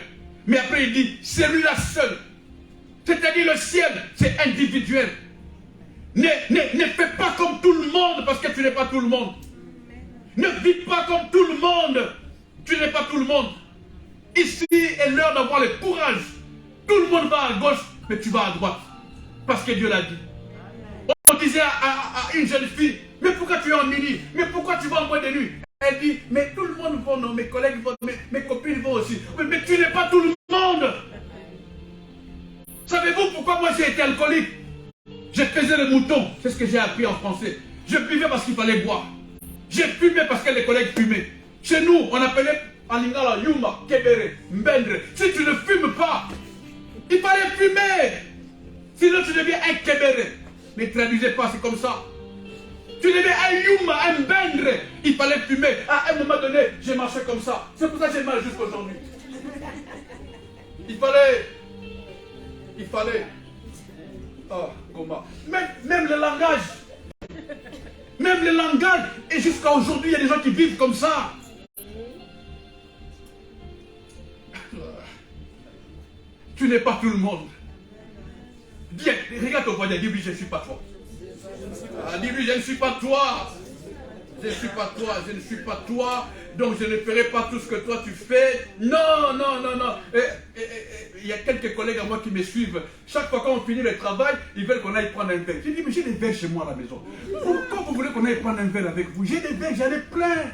Mais après il dit, c'est lui-là seul. C'est-à-dire le ciel, c'est individuel. Ne fais pas comme tout le monde parce que tu n'es pas tout le monde. Ne vis pas comme tout le monde. Tu n'es pas tout le monde. Ici est l'heure d'avoir le courage. Tout le monde va à gauche, mais tu vas à droite. Parce que Dieu l'a dit. On disait à une jeune fille, mais pourquoi tu es en mini? Mais pourquoi tu vas en boîte de nuit? Elle dit, mais tout le monde va, non, mes collègues vont, mes copines vont aussi. Mais tu n'es pas tout le monde. Savez-vous pourquoi moi j'ai été alcoolique? Je faisais le mouton, c'est ce que j'ai appris en français. Je buvais parce qu'il fallait boire. J'ai fumé parce que les collègues fumaient. Chez nous, on appelait en lingala Yuma, Kebere, Mbendre. Si tu ne fumes pas, il fallait fumer. Sinon tu deviens un Kebere. Ne traduisez pas, c'est comme ça. Tu deviens un Yuma, un Mbendre. Il fallait fumer. À un moment donné, j'ai marché comme ça. C'est pour ça que j'ai mal jusqu'à aujourd'hui. Il fallait. Oh, comment? Même le langage. Même le langage. Et jusqu'à aujourd'hui, il y a des gens qui vivent comme ça. Tu n'es pas tout le monde. Dis, regarde ton voisin, dis-lui, je ne suis pas toi. Dis-lui, je ne suis pas toi. Je ne suis pas toi, je ne suis pas toi. Donc je ne ferai pas tout ce que toi tu fais. Non, non, non, non. Il y a quelques collègues à moi qui me suivent. Chaque fois qu'on finit le travail, ils veulent qu'on aille prendre un verre. J'ai dit, mais j'ai des verres chez moi à la maison. Pourquoi vous voulez qu'on aille prendre un verre avec vous? J'ai des verres, j'en ai plein.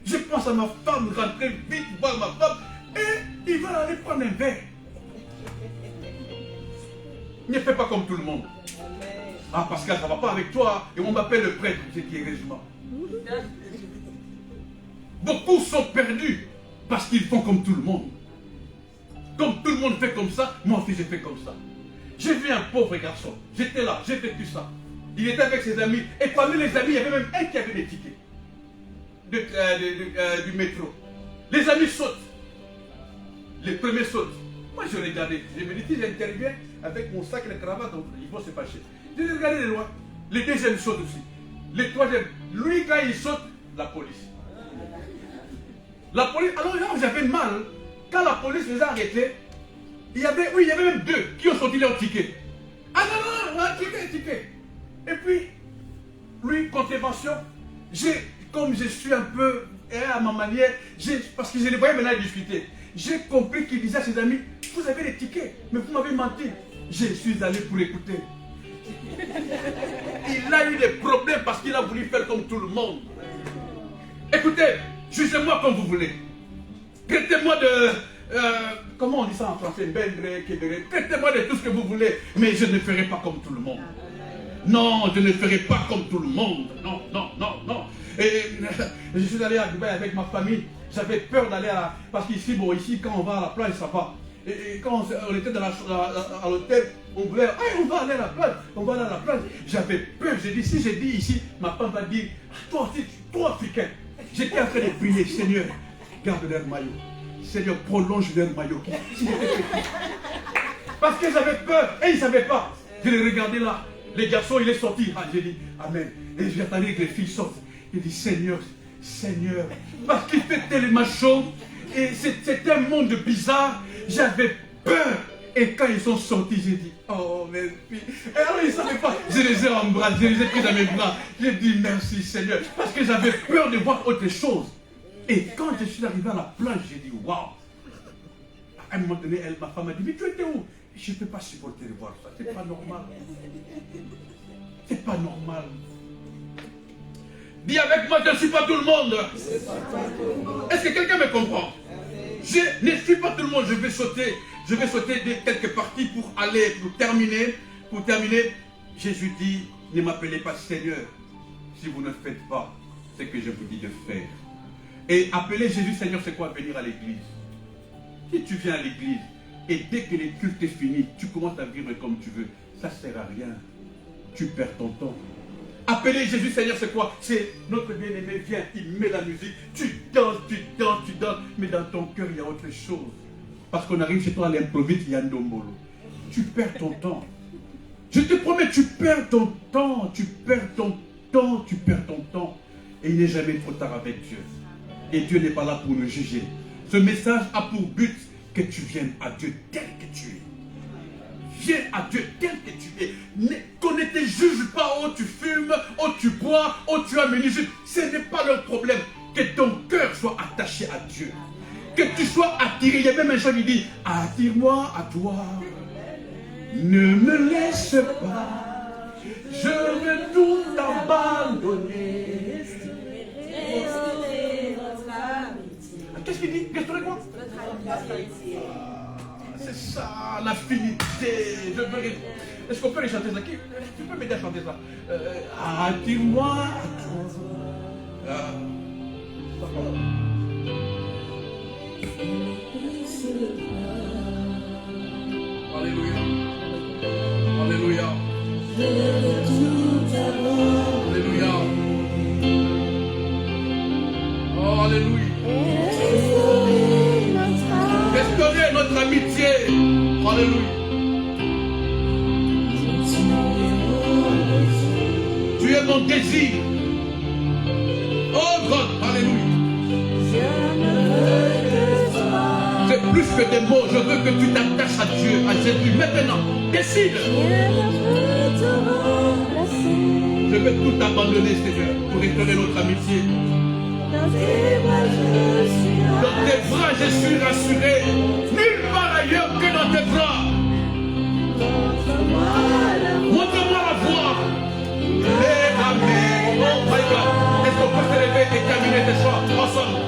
Je pense à ma femme, rentrer vite voir ma femme. Et ils veulent aller prendre un verre. Ne fais pas comme tout le monde. Ah, Pascal, ça ne va pas avec toi. Et on m'appelle le prêtre, je dis heureusement. Beaucoup sont perdus parce qu'ils font comme tout le monde. Comme tout le monde fait comme ça, moi aussi j'ai fait comme ça. J'ai vu un pauvre garçon. J'étais là, j'ai vécu ça. Il était avec ses amis. Et parmi les amis, il y avait même un qui avait des tickets du métro. Les amis sautent. Les premiers sautent. Moi je regardais. Je me dis, si j'interviens avec mon sac et la cravate, ils vont se fâcher. Je regardais de loin. Les deuxièmes sautent aussi. Les troisièmes. Lui, quand il saute, la police. La police. Alors là, j'avais mal. Quand la police les a arrêtés, il y avait même deux qui ont sorti leur ticket. Ah non, non, un ticket. Et puis, lui, contravention, comme je suis un peu à ma manière, parce que je les voyais maintenant discuter, j'ai compris qu'il disait à ses amis, vous avez des tickets, mais vous m'avez menti. Je suis allé pour écouter. Il a eu des problèmes parce qu'il a voulu faire comme tout le monde. Écoutez, jugez-moi comme vous voulez. Traitez-moi de... comment on dit ça en français? Traitez-moi de tout ce que vous voulez. Mais je ne ferai pas comme tout le monde. Non, je ne ferai pas comme tout le monde. Non, non, non, non. Et je suis allé à Dubaï avec ma famille. J'avais peur d'aller à... Parce qu'ici, bon, ici, quand on va à la plage, ça va. Et quand on était à l'hôtel, on voulait, on va aller à la plage, on va aller à la plage. J'avais peur, j'ai dit, si j'ai dit ici, ma femme va dire, toi aussi, toi africain. J'étais en train de prier, Seigneur, garde leur maillot. Seigneur, prolonge leur maillot. Parce que j'avais peur, et ils ne savaient pas. Je les regardais là, Les garçons, il est sorti. Ah, j'ai dit, Amen. Et j'attendais que les filles sortent. J'ai dit, Seigneur, Seigneur. Parce qu'il fait tellement chaud. Et c'était un monde bizarre. J'avais peur. Et quand ils sont sortis, j'ai dit, oh mes filles. Et alors ils ne savaient pas. Je les ai embrassés, je les ai pris dans mes bras. J'ai dit, merci Seigneur. Parce que j'avais peur de voir autre chose. Et quand je suis arrivé à la plage, j'ai dit, waouh. À un moment donné, ma femme m'a dit, mais tu étais où? Je ne peux pas supporter de voir ça. C'est pas normal. C'est pas normal. Dis avec moi, je ne suis pas tout le monde. Est-ce que quelqu'un me comprend? Je ne suis pas tout le monde. Je vais sauter de quelques parties pour aller, pour terminer. Jésus dit, ne m'appelez pas Seigneur si vous ne faites pas ce que je vous dis de faire. Et appeler Jésus Seigneur, c'est quoi? Venir à l'église. Si tu viens à l'église et dès que les cultes est fini, tu commences à vivre comme tu veux, ça ne sert à rien. Tu perds ton temps. Appeler Jésus Seigneur, c'est quoi? C'est notre bien-aimé vient, il met la musique, tu danses, mais dans ton cœur, il y a autre chose. Parce qu'on arrive chez toi à l'improviste, il y a un dombolo. Tu perds ton temps. Je te promets, tu perds ton temps, Et il n'est jamais trop tard avec Dieu. Et Dieu n'est pas là pour nous juger. Ce message a pour but que tu viennes à Dieu tel que tu es. Viens à Dieu tel que tu es. Qu'on ne te juge pas, oh tu fumes, oh tu bois, oh tu as mené. Ce n'est pas leur problème. Que ton cœur soit attaché à Dieu. Que tu sois attiré. Il y a même un chant qui dit, attire-moi à toi. Ne me laisse pas. Je veux tout abandonner. Qu'est-ce qu'il dit? Restaurer quoi? C'est ça, l'affinité. Est-ce qu'on peut les chanter ça? Tu peux m'aider à chanter ça? Attire-moi à toi. Alléluia. Alléluia. Alléluia. Oh, alléluia. Restaurer notre amitié. Alléluia. Tu es mon désir. Oh God, alléluia. C'est plus que des mots. Je veux que tu t'attaches à Dieu, à Jésus. Maintenant, décide. Je vais tout abandonner, Seigneur, pour restaurer notre amitié. Dans tes bras, je suis rassuré. Nulle part ailleurs que dans tes bras. Montre-moi la voie. Amen. Oh my God. Est-ce qu'on peut se lever et terminer tes choix ensemble?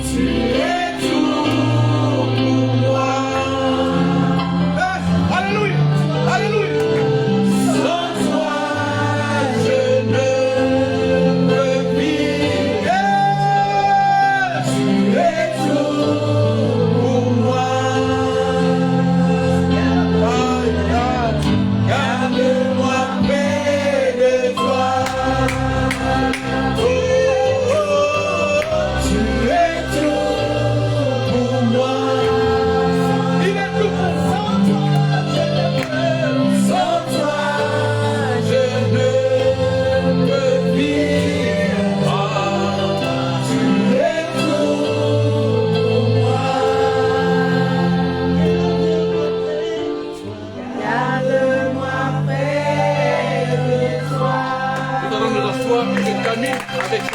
Tu es tout pour moi. Alléluia. Alléluia. Sans toi, je ne peux vivre. Tu es tout pour moi. Garde-moi près de toi. Tu es tout pour moi. Il est tout pour moi. Sans toi, je ne peux vivre. Tu es tout pour moi. Garde-moi près de toi. Nous allons nous asseoir et je termine avec ça.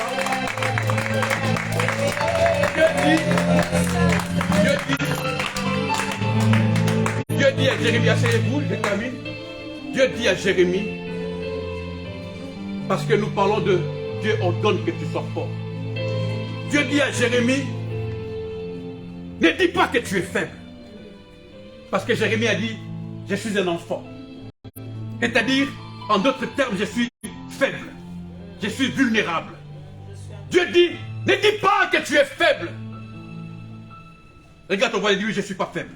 Dieu dit à Jérémie, asseyez-vous, je termine. Dieu dit à Jérémie, parce que nous parlons de Dieu ordonne que tu sois fort. Dieu dit à Jérémie, ne dis pas que tu es faible. Parce que Jérémie a dit, je suis un enfant. C'est-à-dire, en d'autres termes, je suis faible. Je suis vulnérable. Dieu dit, ne dis pas que tu es faible. Regarde ton voisin et dis, oui, je ne suis pas faible.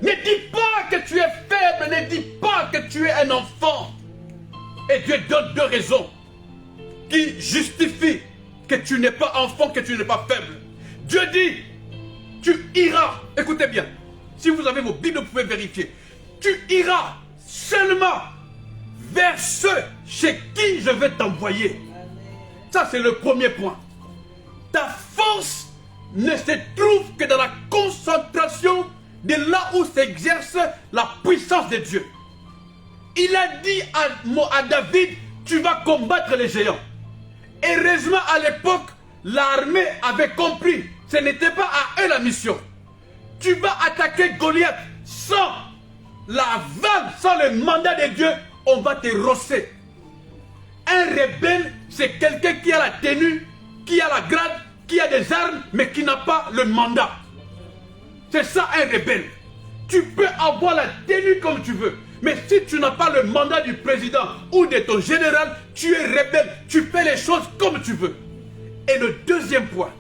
Ne dis pas que tu es faible, ne dis pas que tu es un enfant. Et Dieu donne deux raisons qui justifient que tu n'es pas enfant, que tu n'es pas faible. Dieu dit, tu iras, écoutez bien, si vous avez vos Bibles, vous pouvez vérifier, tu iras seulement vers ceux chez qui je vais t'envoyer. Ça, c'est le premier point. Ta force ne se trouve que dans la concentration de là où s'exerce la puissance de Dieu. Il a dit à David, tu vas combattre les géants. Heureusement, à l'époque, l'armée avait compris. Ce n'était pas à eux la mission. Tu vas attaquer Goliath sans la vanne, sans le mandat de Dieu, on va te rosser. Un rebelle, c'est quelqu'un qui a la tenue, qui a la grade, qui a des armes, mais qui n'a pas le mandat. C'est ça un rebelle. Tu peux avoir la tenue comme tu veux, mais si tu n'as pas le mandat du président ou de ton général, tu es rebelle, tu fais les choses comme tu veux. Et le deuxième point,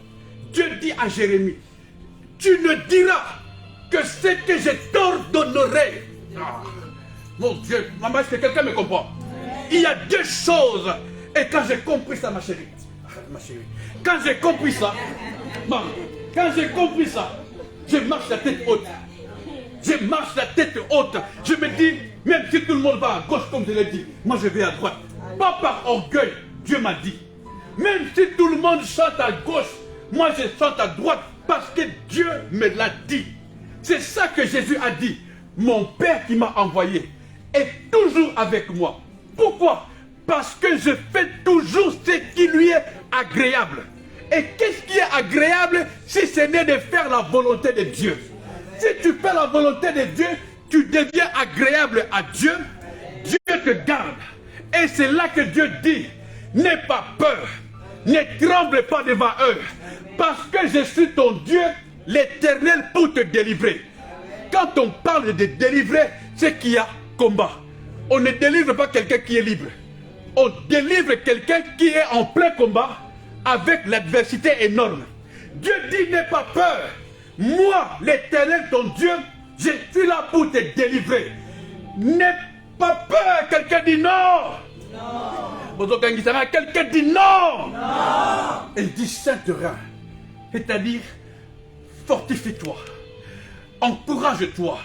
Dieu dit à Jérémie, tu ne diras que ce que je t'ordonnerai. Mon Dieu, maman, est-ce que quelqu'un me comprend? Il y a deux choses. Et quand j'ai compris ça, ma chérie, quand j'ai compris ça, maman, quand j'ai compris ça, je marche la tête haute. Je marche la tête haute. Je me dis, même si tout le monde va à gauche, comme je l'ai dit, moi je vais à droite. Pas par orgueil, Dieu m'a dit. Même si tout le monde chante à gauche, moi je chante à droite, parce que Dieu me l'a dit. C'est ça que Jésus a dit. Mon Père qui m'a envoyé est toujours avec moi. Pourquoi? Parce que je fais toujours ce qui lui est agréable. Et qu'est-ce qui est agréable si ce n'est de faire la volonté de Dieu? Si tu fais la volonté de Dieu, tu deviens agréable à Dieu. Dieu te garde. Et c'est là que Dieu dit, n'aie pas peur, ne tremble pas devant eux, parce que je suis ton Dieu, l'Éternel, pour te délivrer. Quand on parle de délivrer, c'est qu'il y a combat. On ne délivre pas quelqu'un qui est libre. On délivre quelqu'un qui est en plein combat avec l'adversité énorme. Dieu dit, n'aie pas peur. Moi, l'Éternel, ton Dieu, je suis là pour te délivrer. N'aie pas peur. Quelqu'un dit non. Non. Quelqu'un dit non. Non. Il dit Saint-Rein. C'est-à-dire, fortifie-toi. Encourage-toi.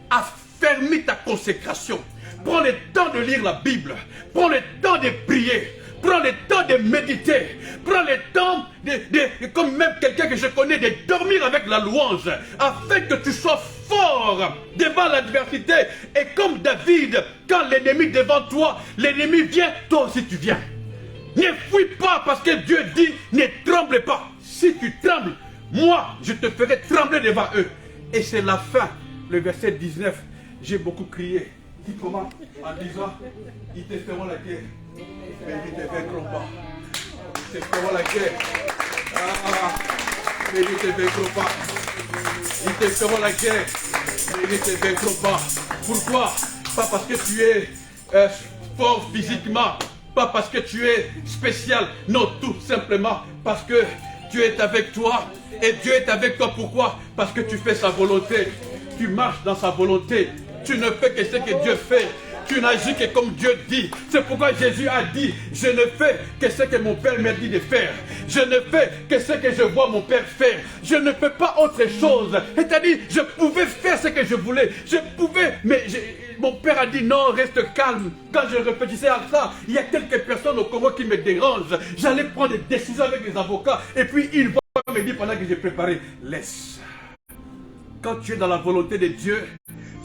Affermis ta consécration. Prends le temps de lire la Bible. Prends le temps de prier. Prends le temps de méditer. Prends le temps comme même quelqu'un que je connais, de dormir avec la louange, afin que tu sois fort devant l'adversité. Et comme David, quand l'ennemi est devant toi, l'ennemi vient, toi aussi tu viens. Ne fuis pas, parce que Dieu dit, ne tremble pas. Si tu trembles, moi, je te ferai trembler devant eux. Et c'est la fin, le verset 19. J'ai beaucoup crié. Qui commence en disant, ils te feront la guerre, mais ils ne te vaincront pas. Ils te feront la guerre, mais ils ne te vaincront pas. Ils te feront la guerre, mais ils ne te vaincront pas. Pourquoi? Pas parce que tu es fort physiquement, pas parce que tu es spécial, non, tout simplement parce que Dieu est avec toi. Et Dieu est avec toi, pourquoi? Parce que tu fais sa volonté, tu marches dans sa volonté. Tu ne fais que ce que Dieu fait. Tu n'agis que comme Dieu dit. C'est pourquoi Jésus a dit, je ne fais que ce que mon Père m'a dit de faire. Je ne fais que ce que je vois mon Père faire. Je ne fais pas autre chose. C'est-à-dire, je pouvais faire ce que je voulais. Je pouvais, mais mon Père a dit non, reste calme. Quand je réfléchissais à ça, il y a quelques personnes au Congo qui me dérangent. J'allais prendre des décisions avec les avocats. Et puis, ils vont me dire pendant que j'ai préparé, laisse. Quand tu es dans la volonté de Dieu,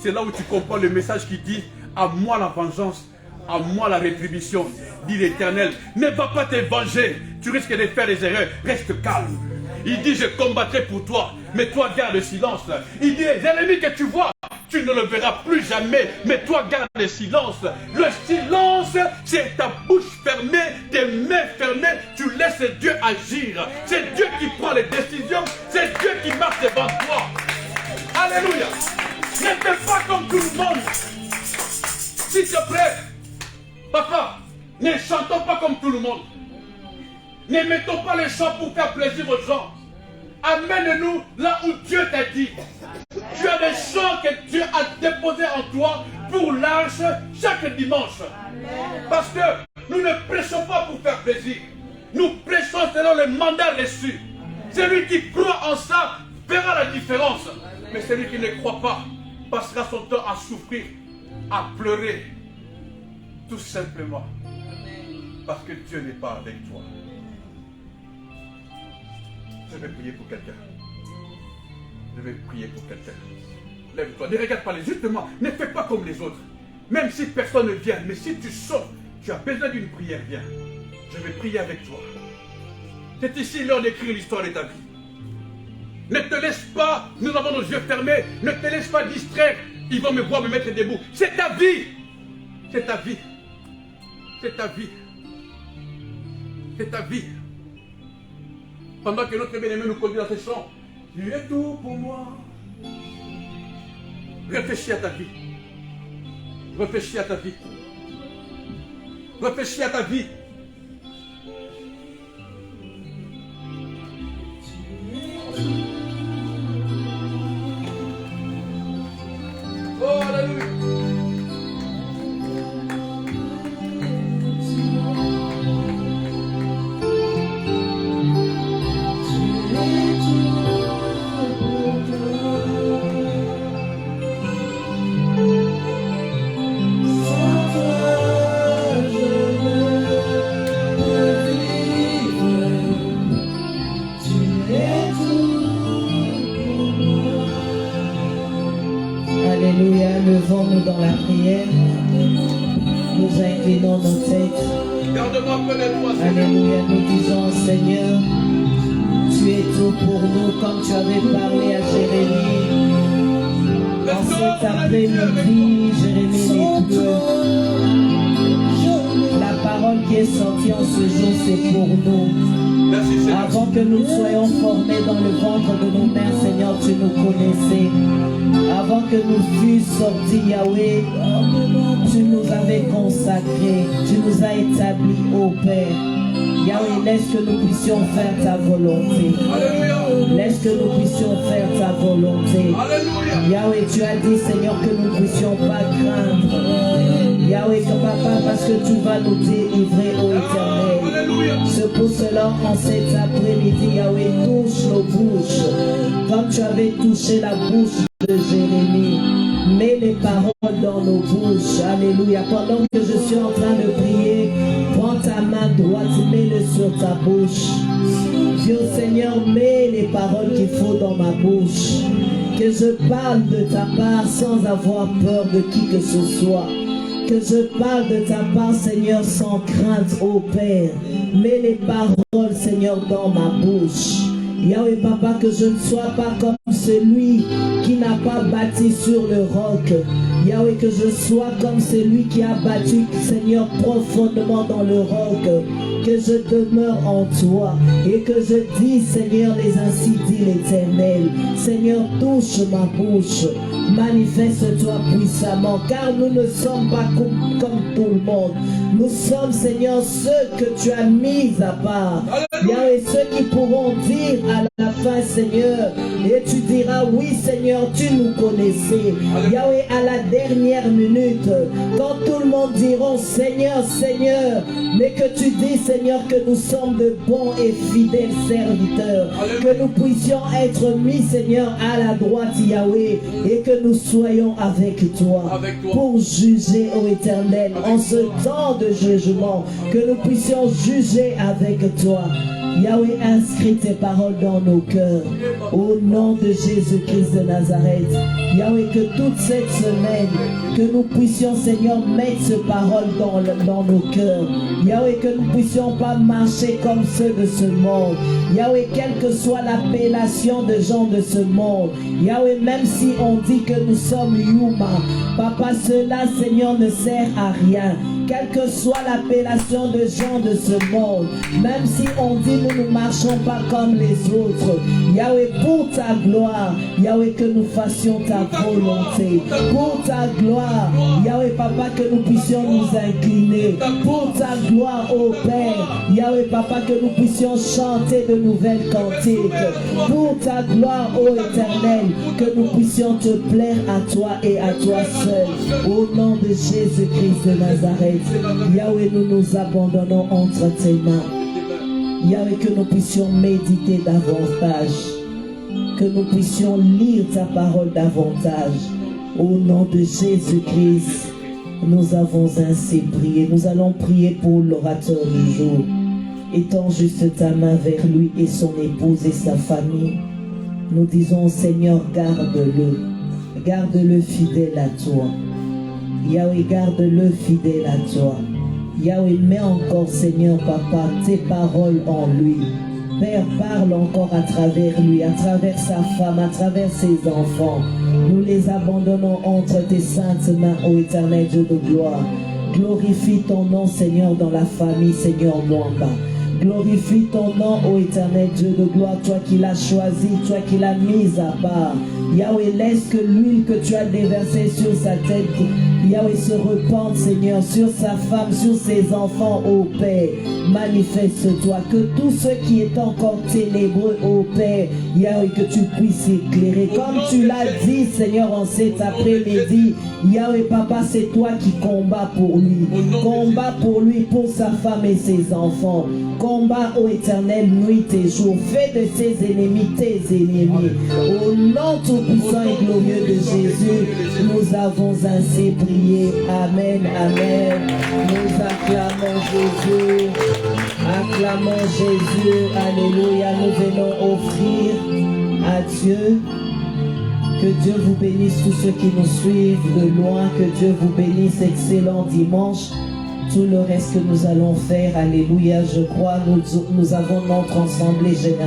c'est là où tu comprends le message qui dit, à moi la vengeance, à moi la rétribution, dit l'Éternel. Ne va pas te venger, tu risques de faire des erreurs, reste calme. Il dit, je combattrai pour toi, mais toi garde le silence. Il dit, les ennemis que tu vois, tu ne le verras plus jamais, mais toi garde le silence. Le silence, c'est ta bouche fermée, tes mains fermées, tu laisses Dieu agir. C'est Dieu qui prend les décisions, c'est Dieu qui marche devant toi. Alléluia. Ne fais pas comme tout le monde. S'il te plaît, papa, ne chantons pas comme tout le monde. Ne mettons pas les chants pour faire plaisir aux gens. Amène-nous là où Dieu t'a dit. Tu as des chants que Dieu a déposés en toi pour l'arche chaque dimanche. Parce que nous ne prêchons pas pour faire plaisir. Nous prêchons selon le mandat reçu. Celui qui croit en ça verra la différence. Mais celui qui ne croit pas passera son temps à souffrir, à pleurer. Tout simplement parce que Dieu n'est pas avec toi. Je vais prier pour quelqu'un. Je vais prier pour quelqu'un. Lève-toi, ne regarde pas les autres. Justement, ne fais pas comme les autres. Même si personne ne vient, mais si tu sors, tu as besoin d'une prière, viens. Je vais prier avec toi. C'est ici l'heure d'écrire l'histoire de ta vie. Ne te laisse pas, nous avons nos yeux fermés, ne te laisse pas distraire. Ils vont me voir me mettre debout. C'est ta vie. C'est ta vie. C'est ta vie. C'est ta vie. Pendant que notre bien-aimé nous conduit dans ce chant, tu es tout pour moi. Réfléchis à ta vie. Réfléchis à ta vie. Réfléchis à ta vie. Oh, alléluia. Levons-nous dans la prière. Nous inclinons nos têtes. Garde-moi près de toi, Seigneur. Alléluia, nous disons, Seigneur, tu es tout pour nous, comme tu avais parlé à Jérémie. En cet après-midi, Jérémie n'est plus. La parole qui est sortie en ce jour, c'est pour nous. Merci, Seigneur. Avant que nous soyons formés dans le ventre de nos mères, Seigneur, tu nous connaissais. Avant que nous fussions sortis, Yahweh, tu nous avais consacrés, tu nous as établis, ô Père. Yahweh, laisse que nous puissions faire ta volonté. Alléluia. Laisse que nous puissions faire ta volonté. Alléluia. Yahweh, tu as dit, Seigneur, que nous ne puissions pas craindre. Yahweh, papa, parce que tu vas nous délivrer, ô Éternel. Alléluia. C'est pour cela, en cet après-midi, Yahweh, touche nos bouches, comme tu avais touché la bouche de Jérémie. Mets les paroles dans nos bouches. Alléluia. Pendant que je suis en train de prier, prends ta main droite, mets-le sur ta bouche. Dieu Seigneur, mets les paroles qu'il faut dans ma bouche. Que je parle de ta part sans avoir peur de qui que ce soit. Que je parle de ta part, Seigneur, sans crainte, ô Père. Mets les paroles, Seigneur, dans ma bouche. Yahweh, papa, que je ne sois pas comme celui qui n'a pas bâti sur le roc. Yahweh, que je sois comme celui qui a bâti, Seigneur, profondément dans le roc. Que je demeure en toi et que je dis, Seigneur, les ainsi dit l'Éternel. Seigneur, touche ma bouche. Manifeste-toi puissamment, car nous ne sommes pas comme tout le monde. Nous sommes, Seigneur, ceux que tu as mis à part. Yahweh, ceux qui pourront dire à la fin, Seigneur, et tu diras, oui, Seigneur, tu nous connaissais. Yahweh, à la dernière minute, quand tout le monde dira, Seigneur, Seigneur, mais que tu dis, Seigneur, que nous sommes de bons et fidèles serviteurs, que nous puissions être mis, Seigneur, à la droite, Yahweh, et que nous soyons avec toi, pour juger, ô Éternel, en ce temps de jugement, que nous puissions juger avec toi. Yahweh, inscris tes paroles dans nos cœurs. Au nom de Jésus-Christ de Nazareth. Yahweh, que toute cette semaine, que nous puissions, Seigneur, mettre ces paroles dans nos cœurs. Yahweh, que nous ne puissions pas marcher comme ceux de ce monde. Yahweh, quelle que soit l'appellation de gens de ce monde. Yahweh, même si on dit que nous sommes Yuma, Papa, cela, Seigneur, ne sert à rien. Quelle que soit l'appellation de gens de ce monde, même si on dit nous ne marchons pas comme les autres, Yahweh, pour ta gloire, Yahweh, que nous fassions ta volonté, pour ta gloire, Yahweh, Papa, que nous puissions nous incliner, pour ta gloire, ô Père, Yahweh, Papa, que nous puissions chanter de nouvelles cantiques, pour ta gloire, ô Éternel, que nous puissions te plaire à toi et à toi seul, au nom de Jésus-Christ de Nazareth. Yahweh, nous nous abandonnons entre tes mains. Yahweh, que nous puissions méditer davantage, que nous puissions lire ta parole davantage. Au nom de Jésus-Christ, Nous avons ainsi prié. Nous allons prier pour l'orateur du jour. Étends juste ta main vers lui et son épouse et sa famille. Nous disons, Seigneur, garde-le. Garde-le fidèle à toi. Yahweh, garde-le fidèle à toi. Yahweh, mets encore, Seigneur, Papa, tes paroles en lui. Père, parle encore à travers lui, à travers sa femme, à travers ses enfants. Nous les abandonnons entre tes saintes mains, ô éternel Dieu de gloire. Glorifie ton nom, Seigneur, dans la famille, Seigneur Mwamba. Glorifie ton nom, ô éternel Dieu de gloire, toi qui l'as choisi, toi qui l'as mis à part. Yahweh, laisse que l'huile que tu as déversée sur sa tête, Yahweh, se repente, Seigneur, sur sa femme, sur ses enfants, ô Père. Manifeste-toi, que tous ceux qui est encore ténébreux, ô Père, Yahweh, que tu puisses éclairer. Comme tu l'as dit, Seigneur, en cet après-midi, Yahweh, Papa, c'est toi qui combats pour lui. Combat pour lui, pour sa femme et ses enfants. Combat, ô éternel, nuit et jour. Fais de ses ennemis tes ennemis. Au nom tout-puissant et glorieux de Jésus, nous avons ainsi prié. Amen, amen. Nous acclamons Jésus. Acclamons Jésus. Alléluia. Nous venons offrir à Dieu. Que Dieu vous bénisse, tous ceux qui nous suivent de loin. Que Dieu vous bénisse. Excellent dimanche. Tout le reste que nous allons faire, alléluia, je crois, nous avons notre assemblée générale.